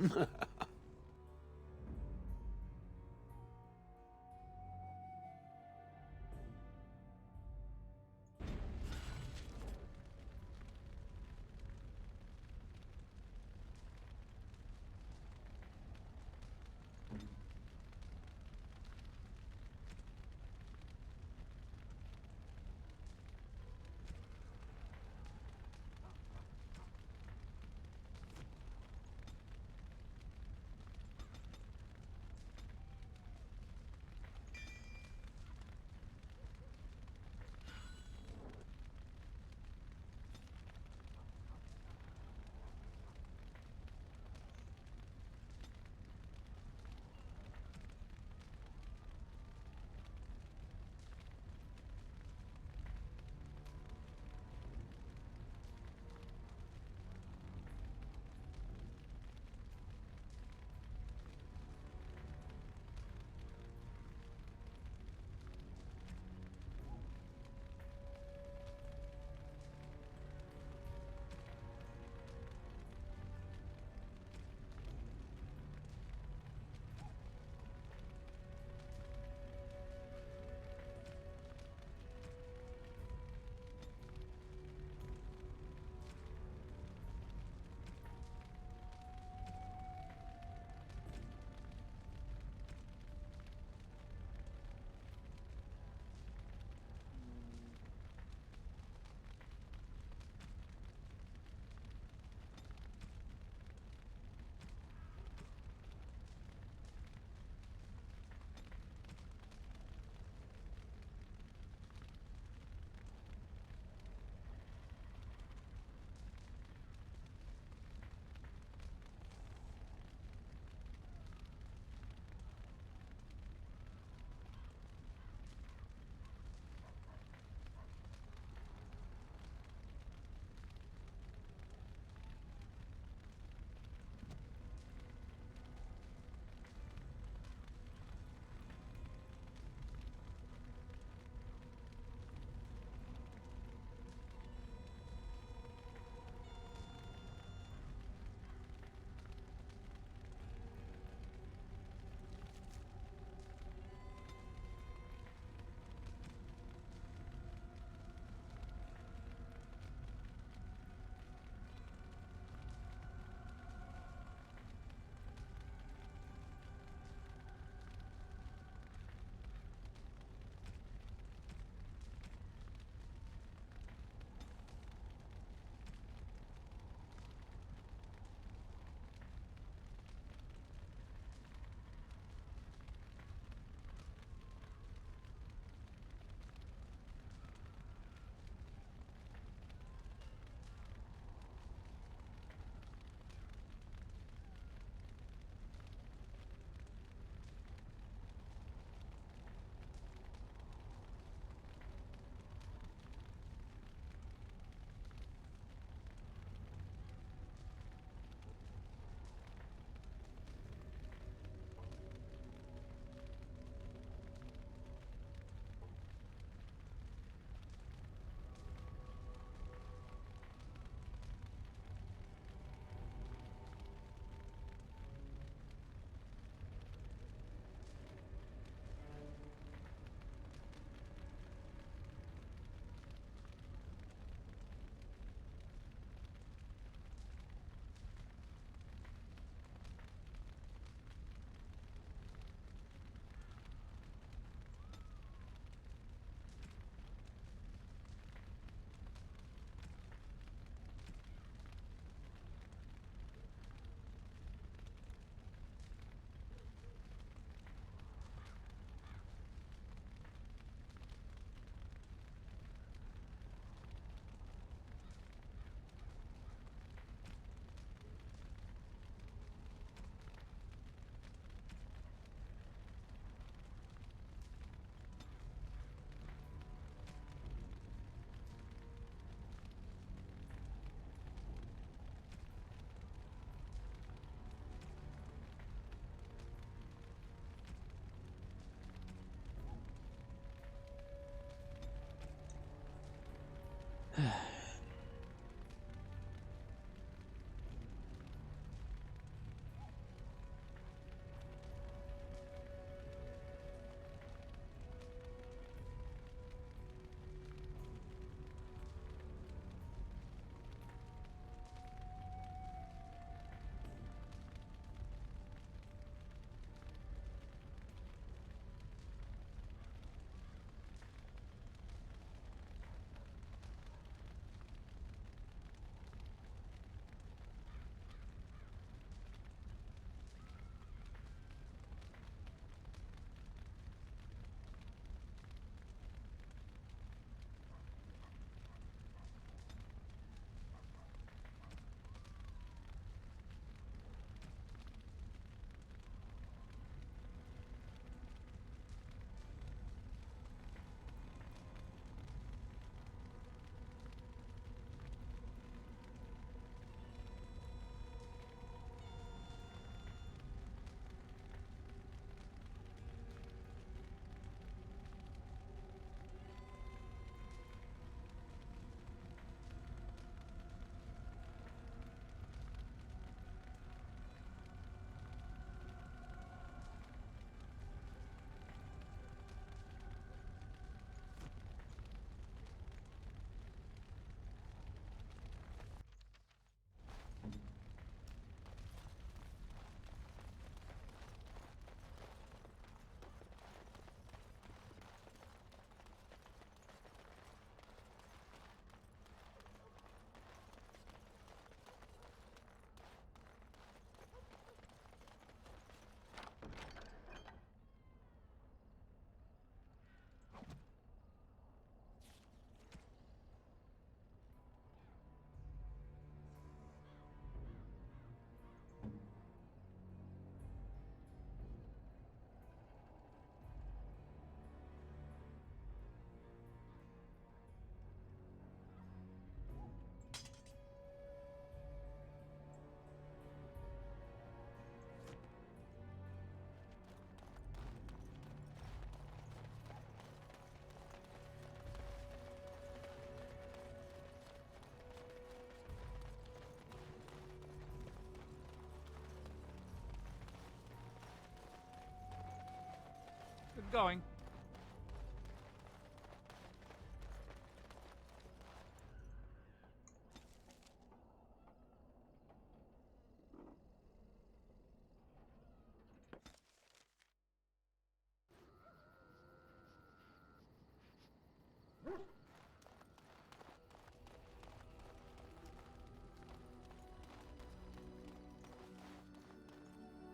going.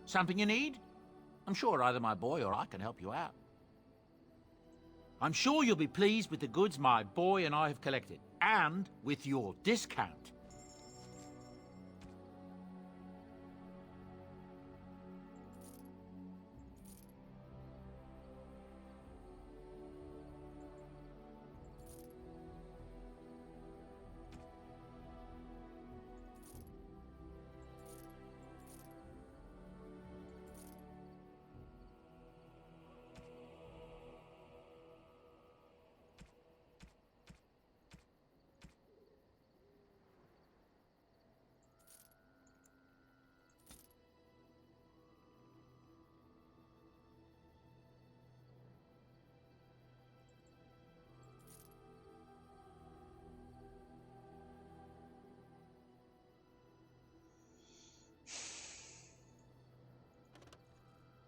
Something you need? I'm sure either my boy or I can help you out. I'm sure you'll be pleased with the goods my boy and I have collected, and with your discount.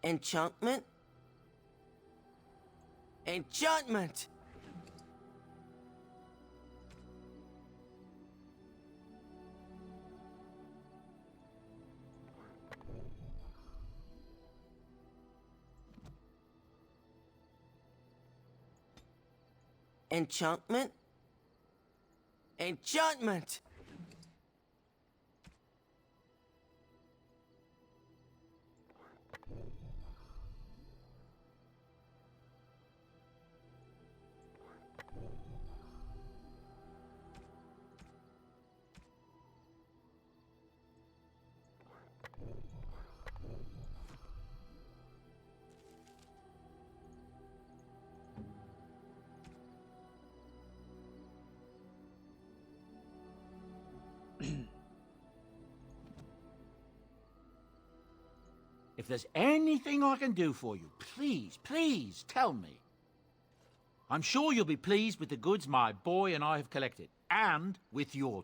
Enchantment? Enchantment! Enchantment? Enchantment! If there's anything I can do for you, please, please tell me. I'm sure you'll be pleased with the goods my boy and I have collected, and with your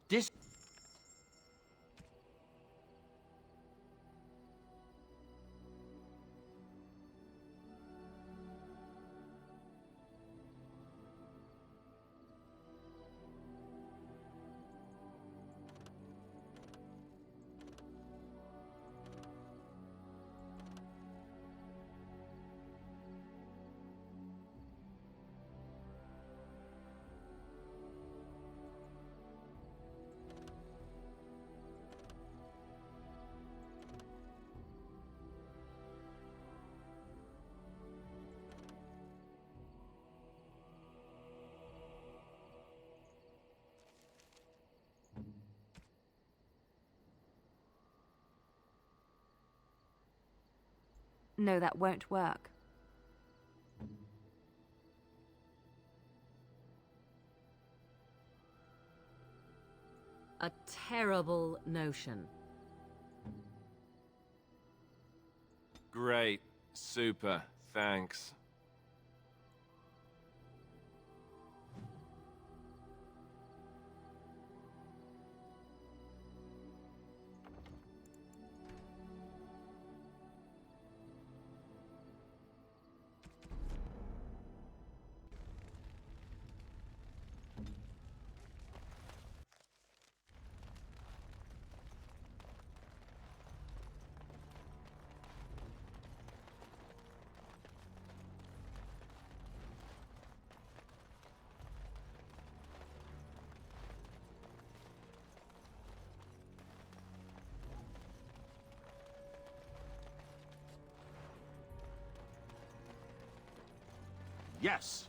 No, that won't work. A terrible notion. Great. Super. Thanks. Yes.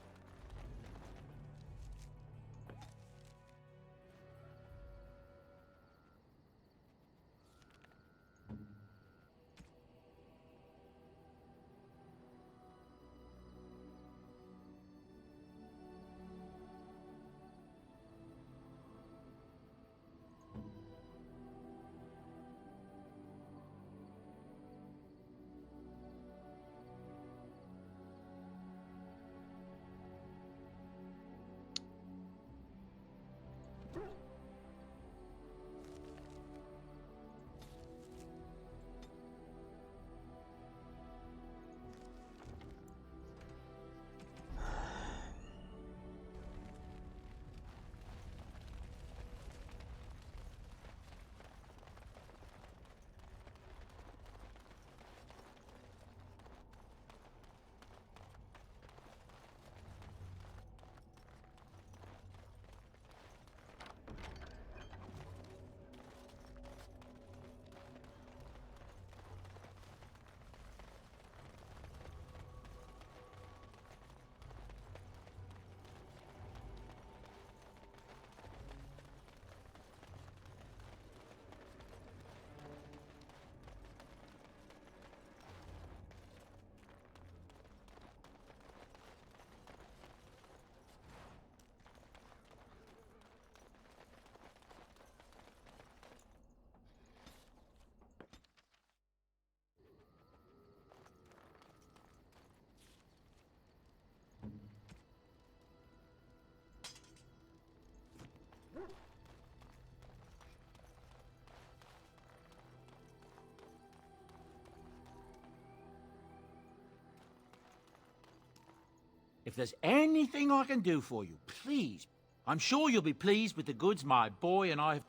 If there's anything I can do for you, please. I'm sure you'll be pleased with the goods my boy and I have...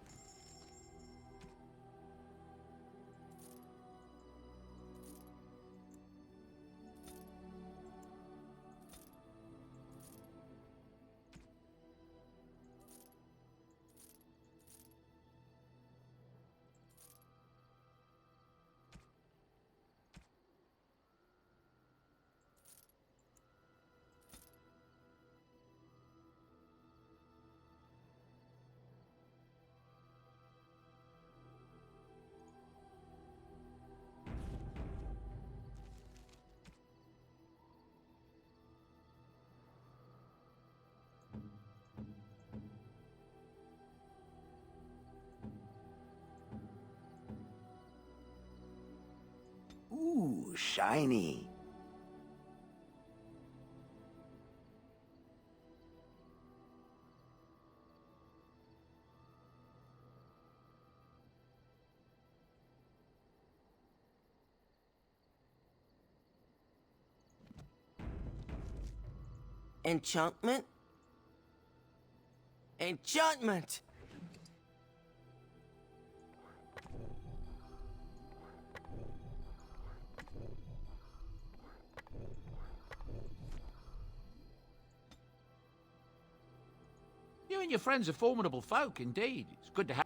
Ooh, shiny. Enchantment? Enchantment! You and your friends are formidable folk, indeed. It's good to have...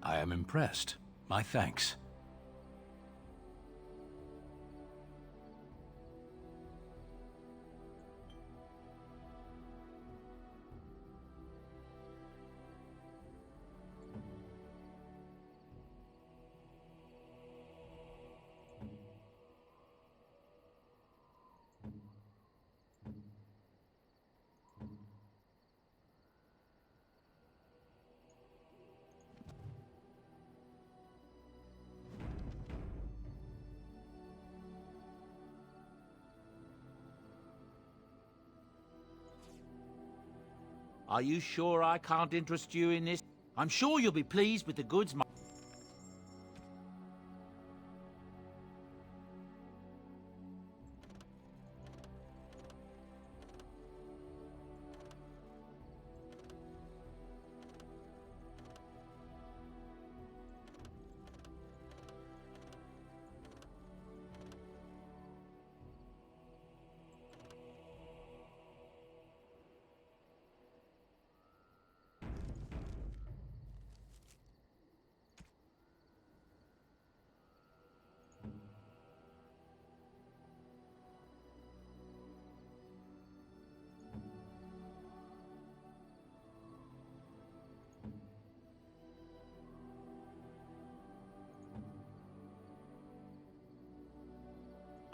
I am impressed. My thanks. Are you sure I can't interest you in this? I'm sure you'll be pleased with the goods my...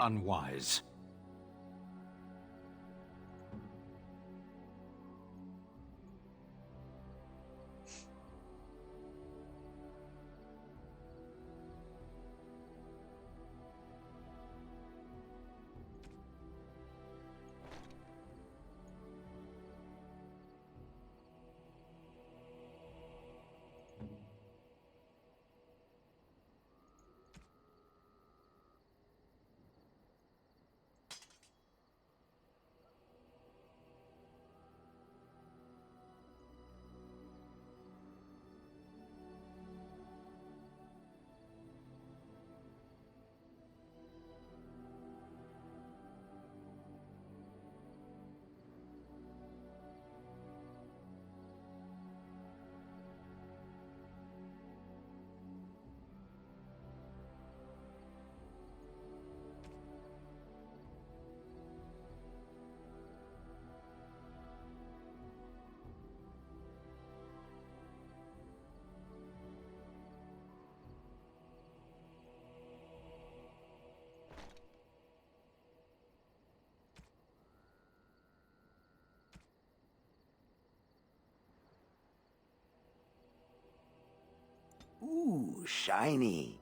Unwise. Ooh, shiny.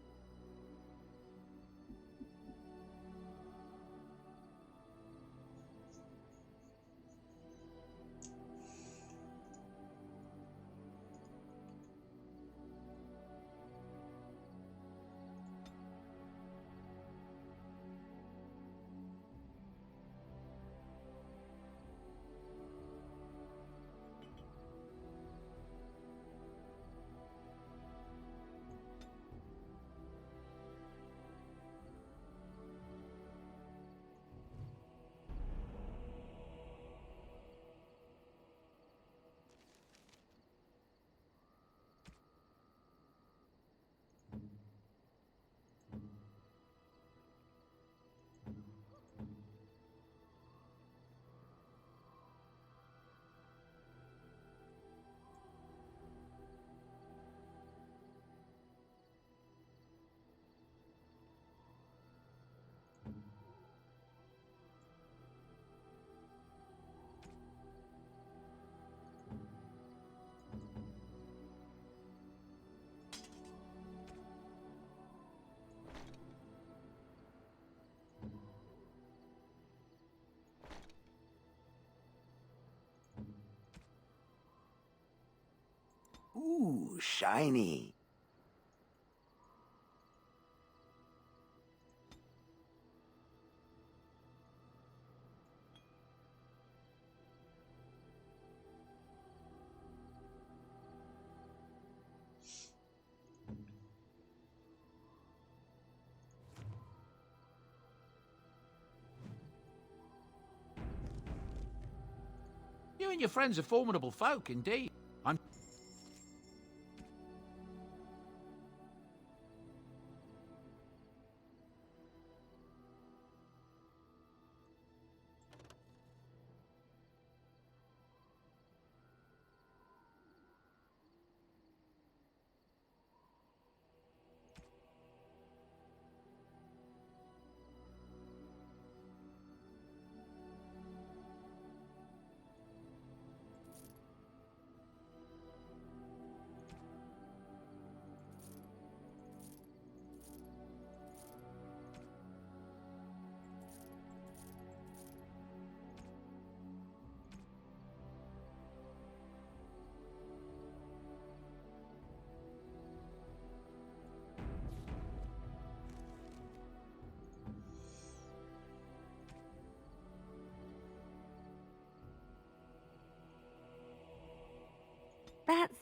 Ooh, shiny. You and your friends are formidable folk, indeed. I'm... That's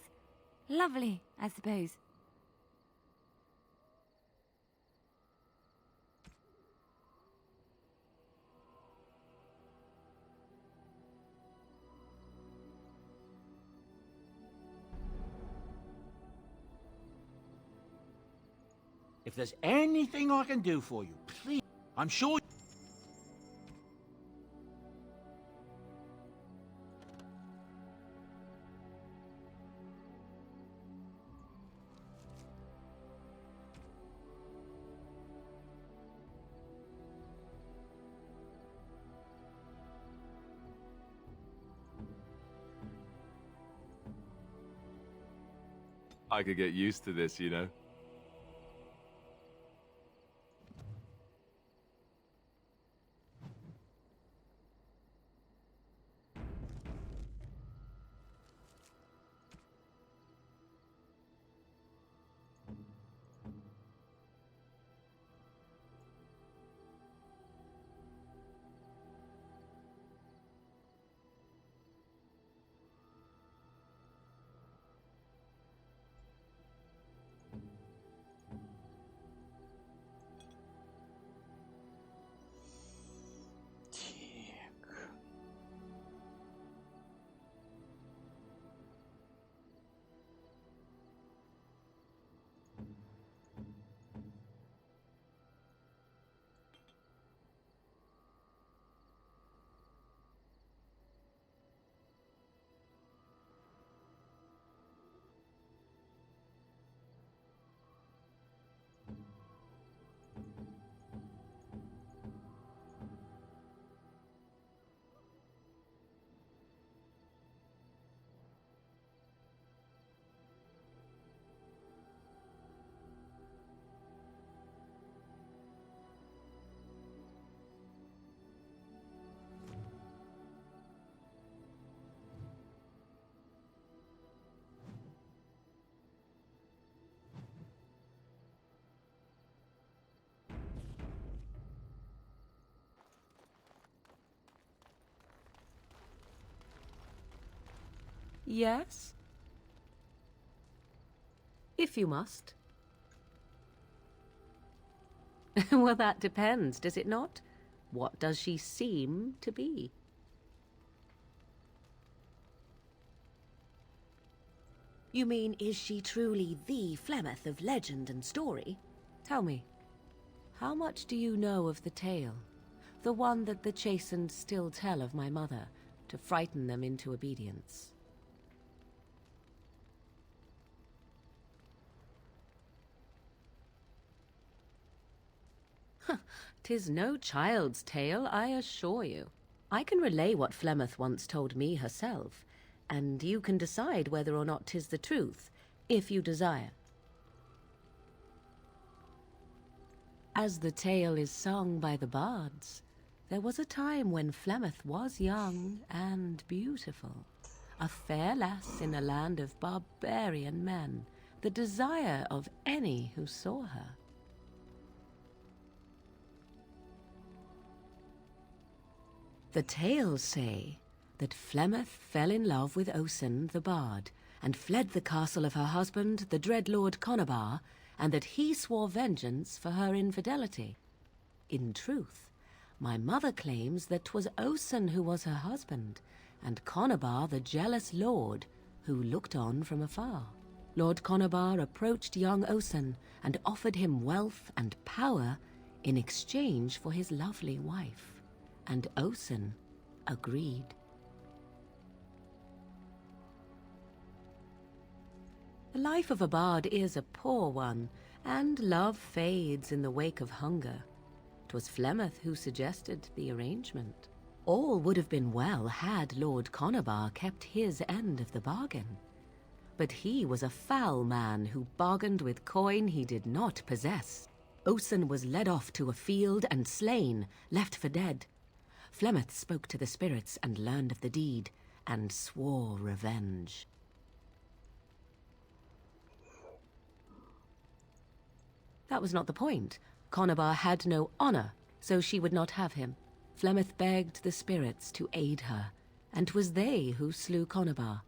lovely, I suppose. If there's anything I can do for you, please. I'm sure... I could get used to this, you know. Yes? If you must. Well, that depends, does it not? What does she seem to be? You mean, is she truly the Flemeth of legend and story? Tell me, how much do you know of the tale? The one that the chastened still tell of my mother, to frighten them into obedience. "'Tis no child's tale, I assure you. I can relay what Flemeth once told me herself, and you can decide whether or not 'tis the truth, if you desire. As the tale is sung by the bards, there was a time when Flemeth was young and beautiful, a fair lass in a land of barbarian men, the desire of any who saw her. The tales say that Flemeth fell in love with Osen the bard, and fled the castle of her husband, the dread Lord Conabar, and that he swore vengeance for her infidelity. In truth, my mother claims that 'twas Osen who was her husband, and Conabar the jealous lord who looked on from afar. Lord Conabar approached young Osen and offered him wealth and power in exchange for his lovely wife, and Osen agreed. The life of a bard is a poor one, and love fades in the wake of hunger. 'Twas Flemeth who suggested the arrangement. All would have been well had Lord Conabar kept his end of the bargain. But he was a foul man who bargained with coin he did not possess. Osen was led off to a field and slain, left for dead. Flemeth spoke to the spirits and learned of the deed, and swore revenge. That was not the point. Conabar had no honor, so she would not have him. Flemeth begged the spirits to aid her, and 'twas they who slew Conabar.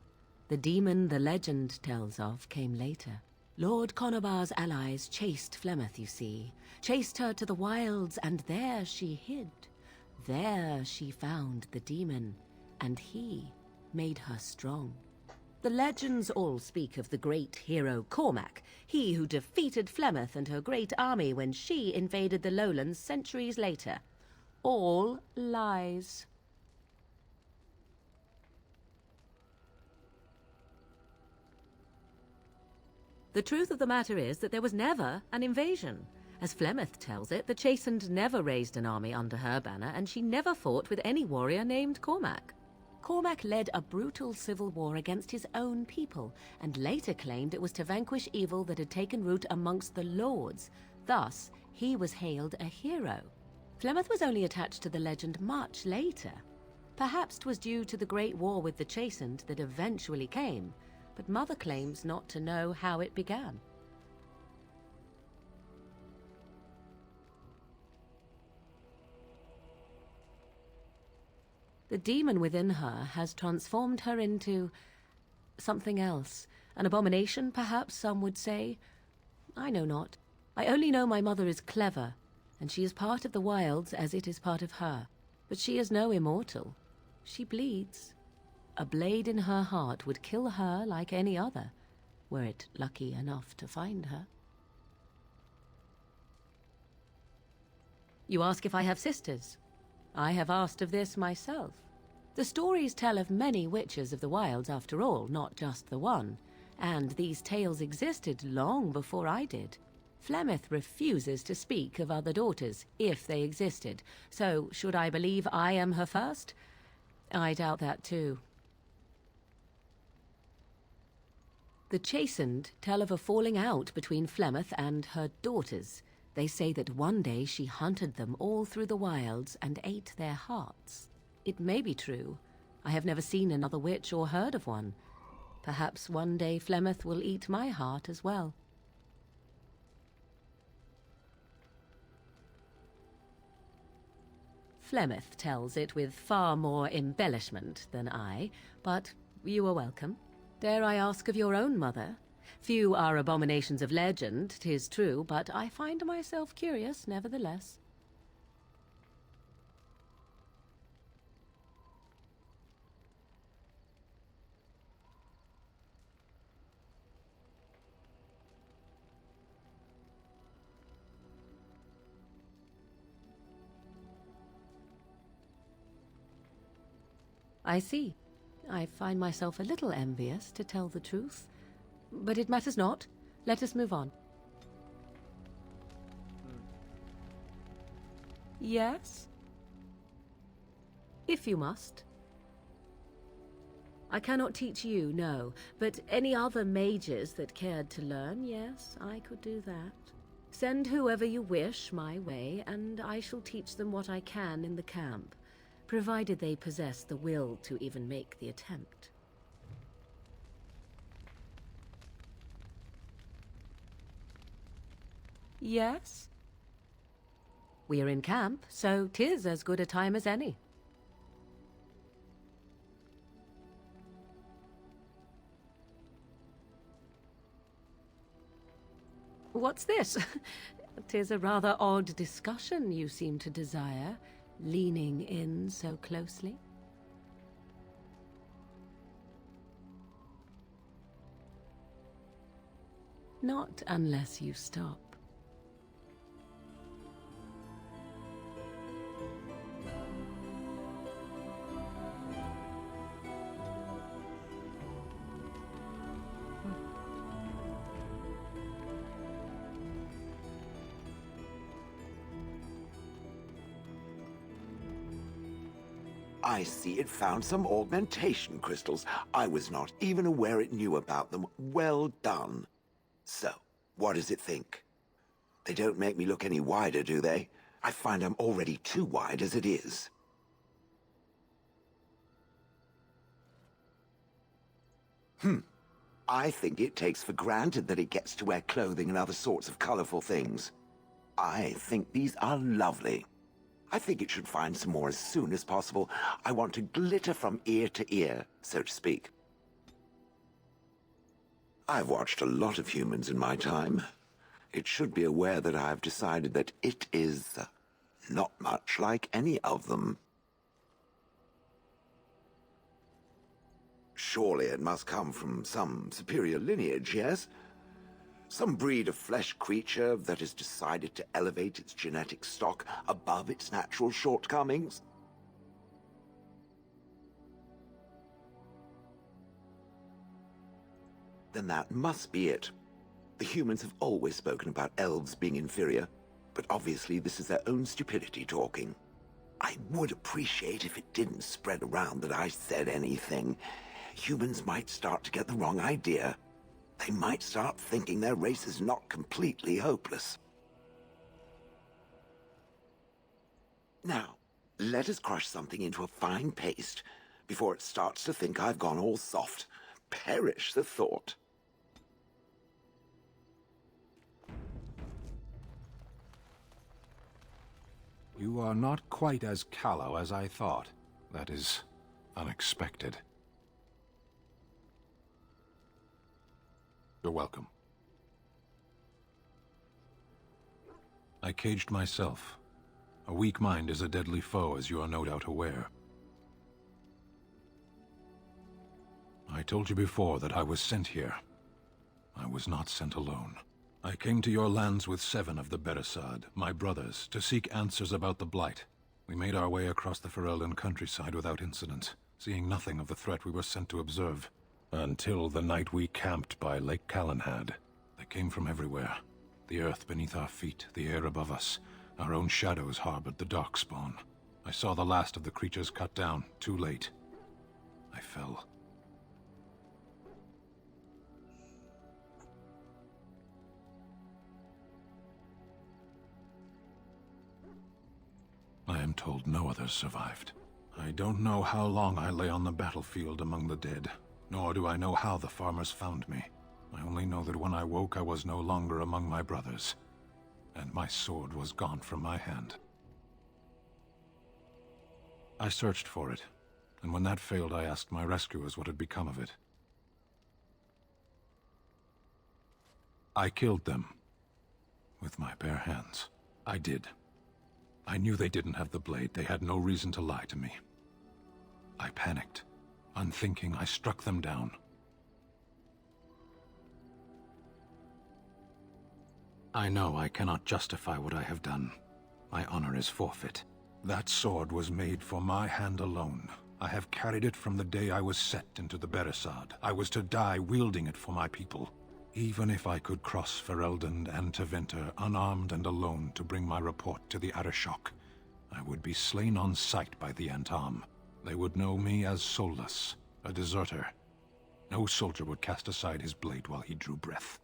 The demon the legend tells of came later. Lord Conabar's allies chased Flemeth, you see, chased her to the wilds, and there she hid. There she found the demon, and he made her strong. The legends all speak of the great hero Cormac, he who defeated Flemeth and her great army when she invaded the lowlands centuries later. All lies. The truth of the matter is that there was never an invasion. As Flemeth tells it, the Chastened never raised an army under her banner, and she never fought with any warrior named Cormac. Cormac led a brutal civil war against his own people, and later claimed it was to vanquish evil that had taken root amongst the lords. Thus, he was hailed a hero. Flemeth was only attached to the legend much later. Perhaps 'twas due to the great war with the Chastened that eventually came, but Mother claims not to know how it began. The demon within her has transformed her into something else. An abomination, perhaps some would say. I know not. I only know my mother is clever, and she is part of the wilds as it is part of her. But she is no immortal. She bleeds. A blade in her heart would kill her like any other, were it lucky enough to find her. You ask if I have sisters. I have asked of this myself. The stories tell of many witches of the wilds after all, not just the one, and these tales existed long before I did. Flemeth refuses to speak of other daughters, if they existed, so should I believe I am her first? I doubt that too. The Chastened tell of a falling out between Flemeth and her daughters. They say that one day she hunted them all through the wilds and ate their hearts. It may be true. I have never seen another witch or heard of one. Perhaps one day Flemeth will eat my heart as well. Flemeth tells it with far more embellishment than I, but you are welcome. Dare I ask of your own mother? Few are abominations of legend, 'tis true, but I find myself curious, nevertheless. I see. I find myself a little envious, to tell the truth. But it matters not. Let us move on. Yes? If you must. I cannot teach you, no. But any other mages that cared to learn, yes, I could do that. Send whoever you wish my way, and I shall teach them what I can in the camp, provided they possess the will to even make the attempt. Yes? We are in camp, so 'tis as good a time as any. What's this? 'Tis a rather odd discussion you seem to desire, leaning in so closely. Not unless you stop. I see it found some augmentation crystals. I was not even aware it knew about them. Well done. So, what does it think? They don't make me look any wider, do they? I find I'm already too wide as it is. I think it takes for granted that it gets to wear clothing and other sorts of colorful things. I think these are lovely. I think it should find some more as soon as possible. I want to glitter from ear to ear, so to speak. I've watched a lot of humans in my time. It should be aware that I've decided that it is not much like any of them. Surely it must come from some superior lineage, yes? Some breed of flesh creature that has decided to elevate its genetic stock above its natural shortcomings? Then that must be it. The humans have always spoken about elves being inferior, but obviously this is their own stupidity talking. I would appreciate if it didn't spread around that I said anything. Humans might start to get the wrong idea. They might start thinking their race is not completely hopeless. Now, let us crush something into a fine paste before it starts to think I've gone all soft. Perish the thought. You are not quite as callow as I thought. That is unexpected. You're welcome. I caged myself. A weak mind is a deadly foe, as you are no doubt aware. I told you before that I was sent here. I was not sent alone. I came to your lands with 7 of the Beresad, my brothers, to seek answers about the Blight. We made our way across the Ferelden countryside without incident, seeing nothing of the threat we were sent to observe. Until the night we camped by Lake Calenhad. They came from everywhere. The earth beneath our feet, the air above us. Our own shadows harbored the Darkspawn. I saw the last of the creatures cut down, too late. I fell. I am told no others survived. I don't know how long I lay on the battlefield among the dead. Nor do I know how the farmers found me. I only know that when I woke I was no longer among my brothers, and my sword was gone from my hand. I searched for it, and when that failed I asked my rescuers what had become of it. I killed them. With my bare hands. I did. I knew they didn't have the blade. They had no reason to lie to me. I panicked. Unthinking, I struck them down. I know I cannot justify what I have done. My honor is forfeit. That sword was made for my hand alone. I have carried it from the day I was set into the Beresad. I was to die wielding it for my people. Even if I could cross Ferelden and Tevinter unarmed and alone to bring my report to the Arishok, I would be slain on sight by the Antam. They would know me as soulless, a deserter. No soldier would cast aside his blade while he drew breath.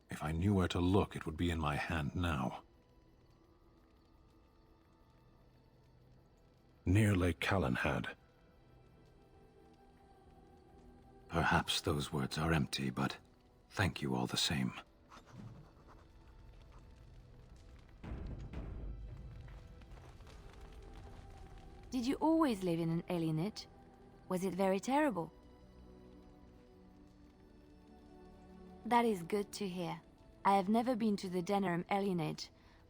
If I knew where to look, it would be in my hand now. Near Lake Calenhad. Perhaps those words are empty, but thank you all the same. Did you always live in an alienage? Was it very terrible? That is good to hear. I have never been to the Denerim alienage,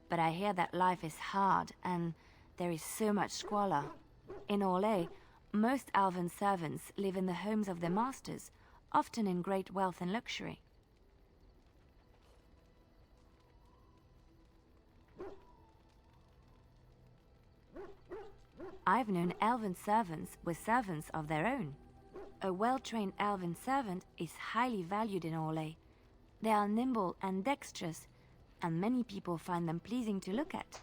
but I hear that life is hard and there is so much squalor. In Orlais, most elven servants live in the homes of their masters, often in great wealth and luxury. I've known elven servants with servants of their own. A well-trained elven servant is highly valued in Orlais. They are nimble and dexterous, and many people find them pleasing to look at.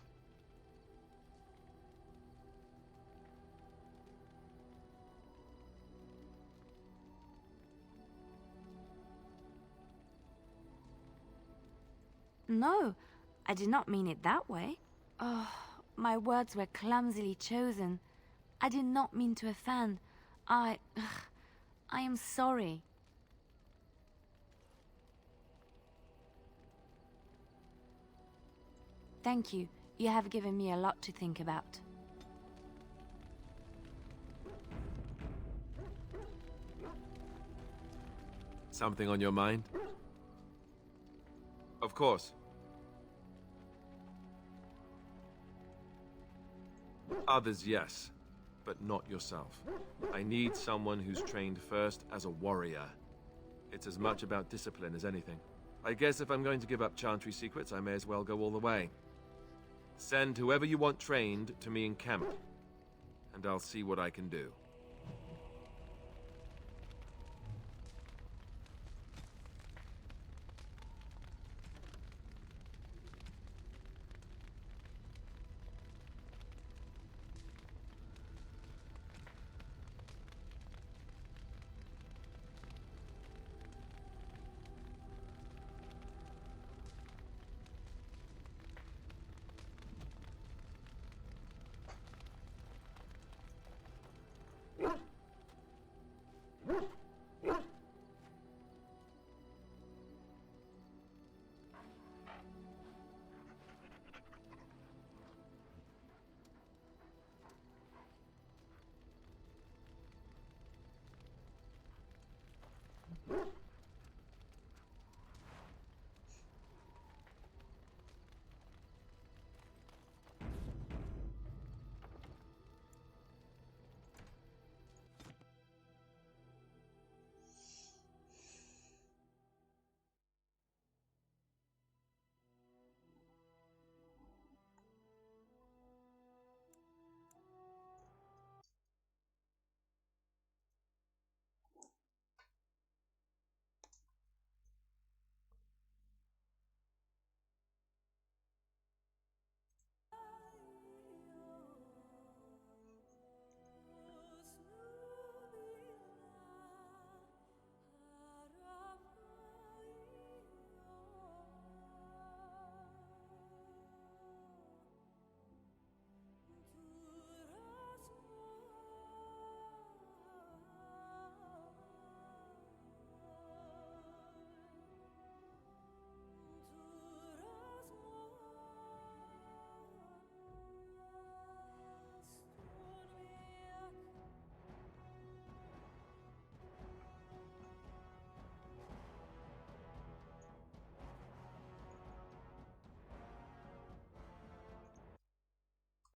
No, I did not mean it that way. Oh, my words were clumsily chosen. I did not mean to offend. I am sorry. Thank you. You have given me a lot to think about. Something on your mind? Of course. Others, yes, but not yourself. I need someone who's trained first as a warrior. It's as much about discipline as anything. I guess if I'm going to give up Chantry secrets, I may as well go all the way. Send whoever you want trained to me in camp, and I'll see what I can do.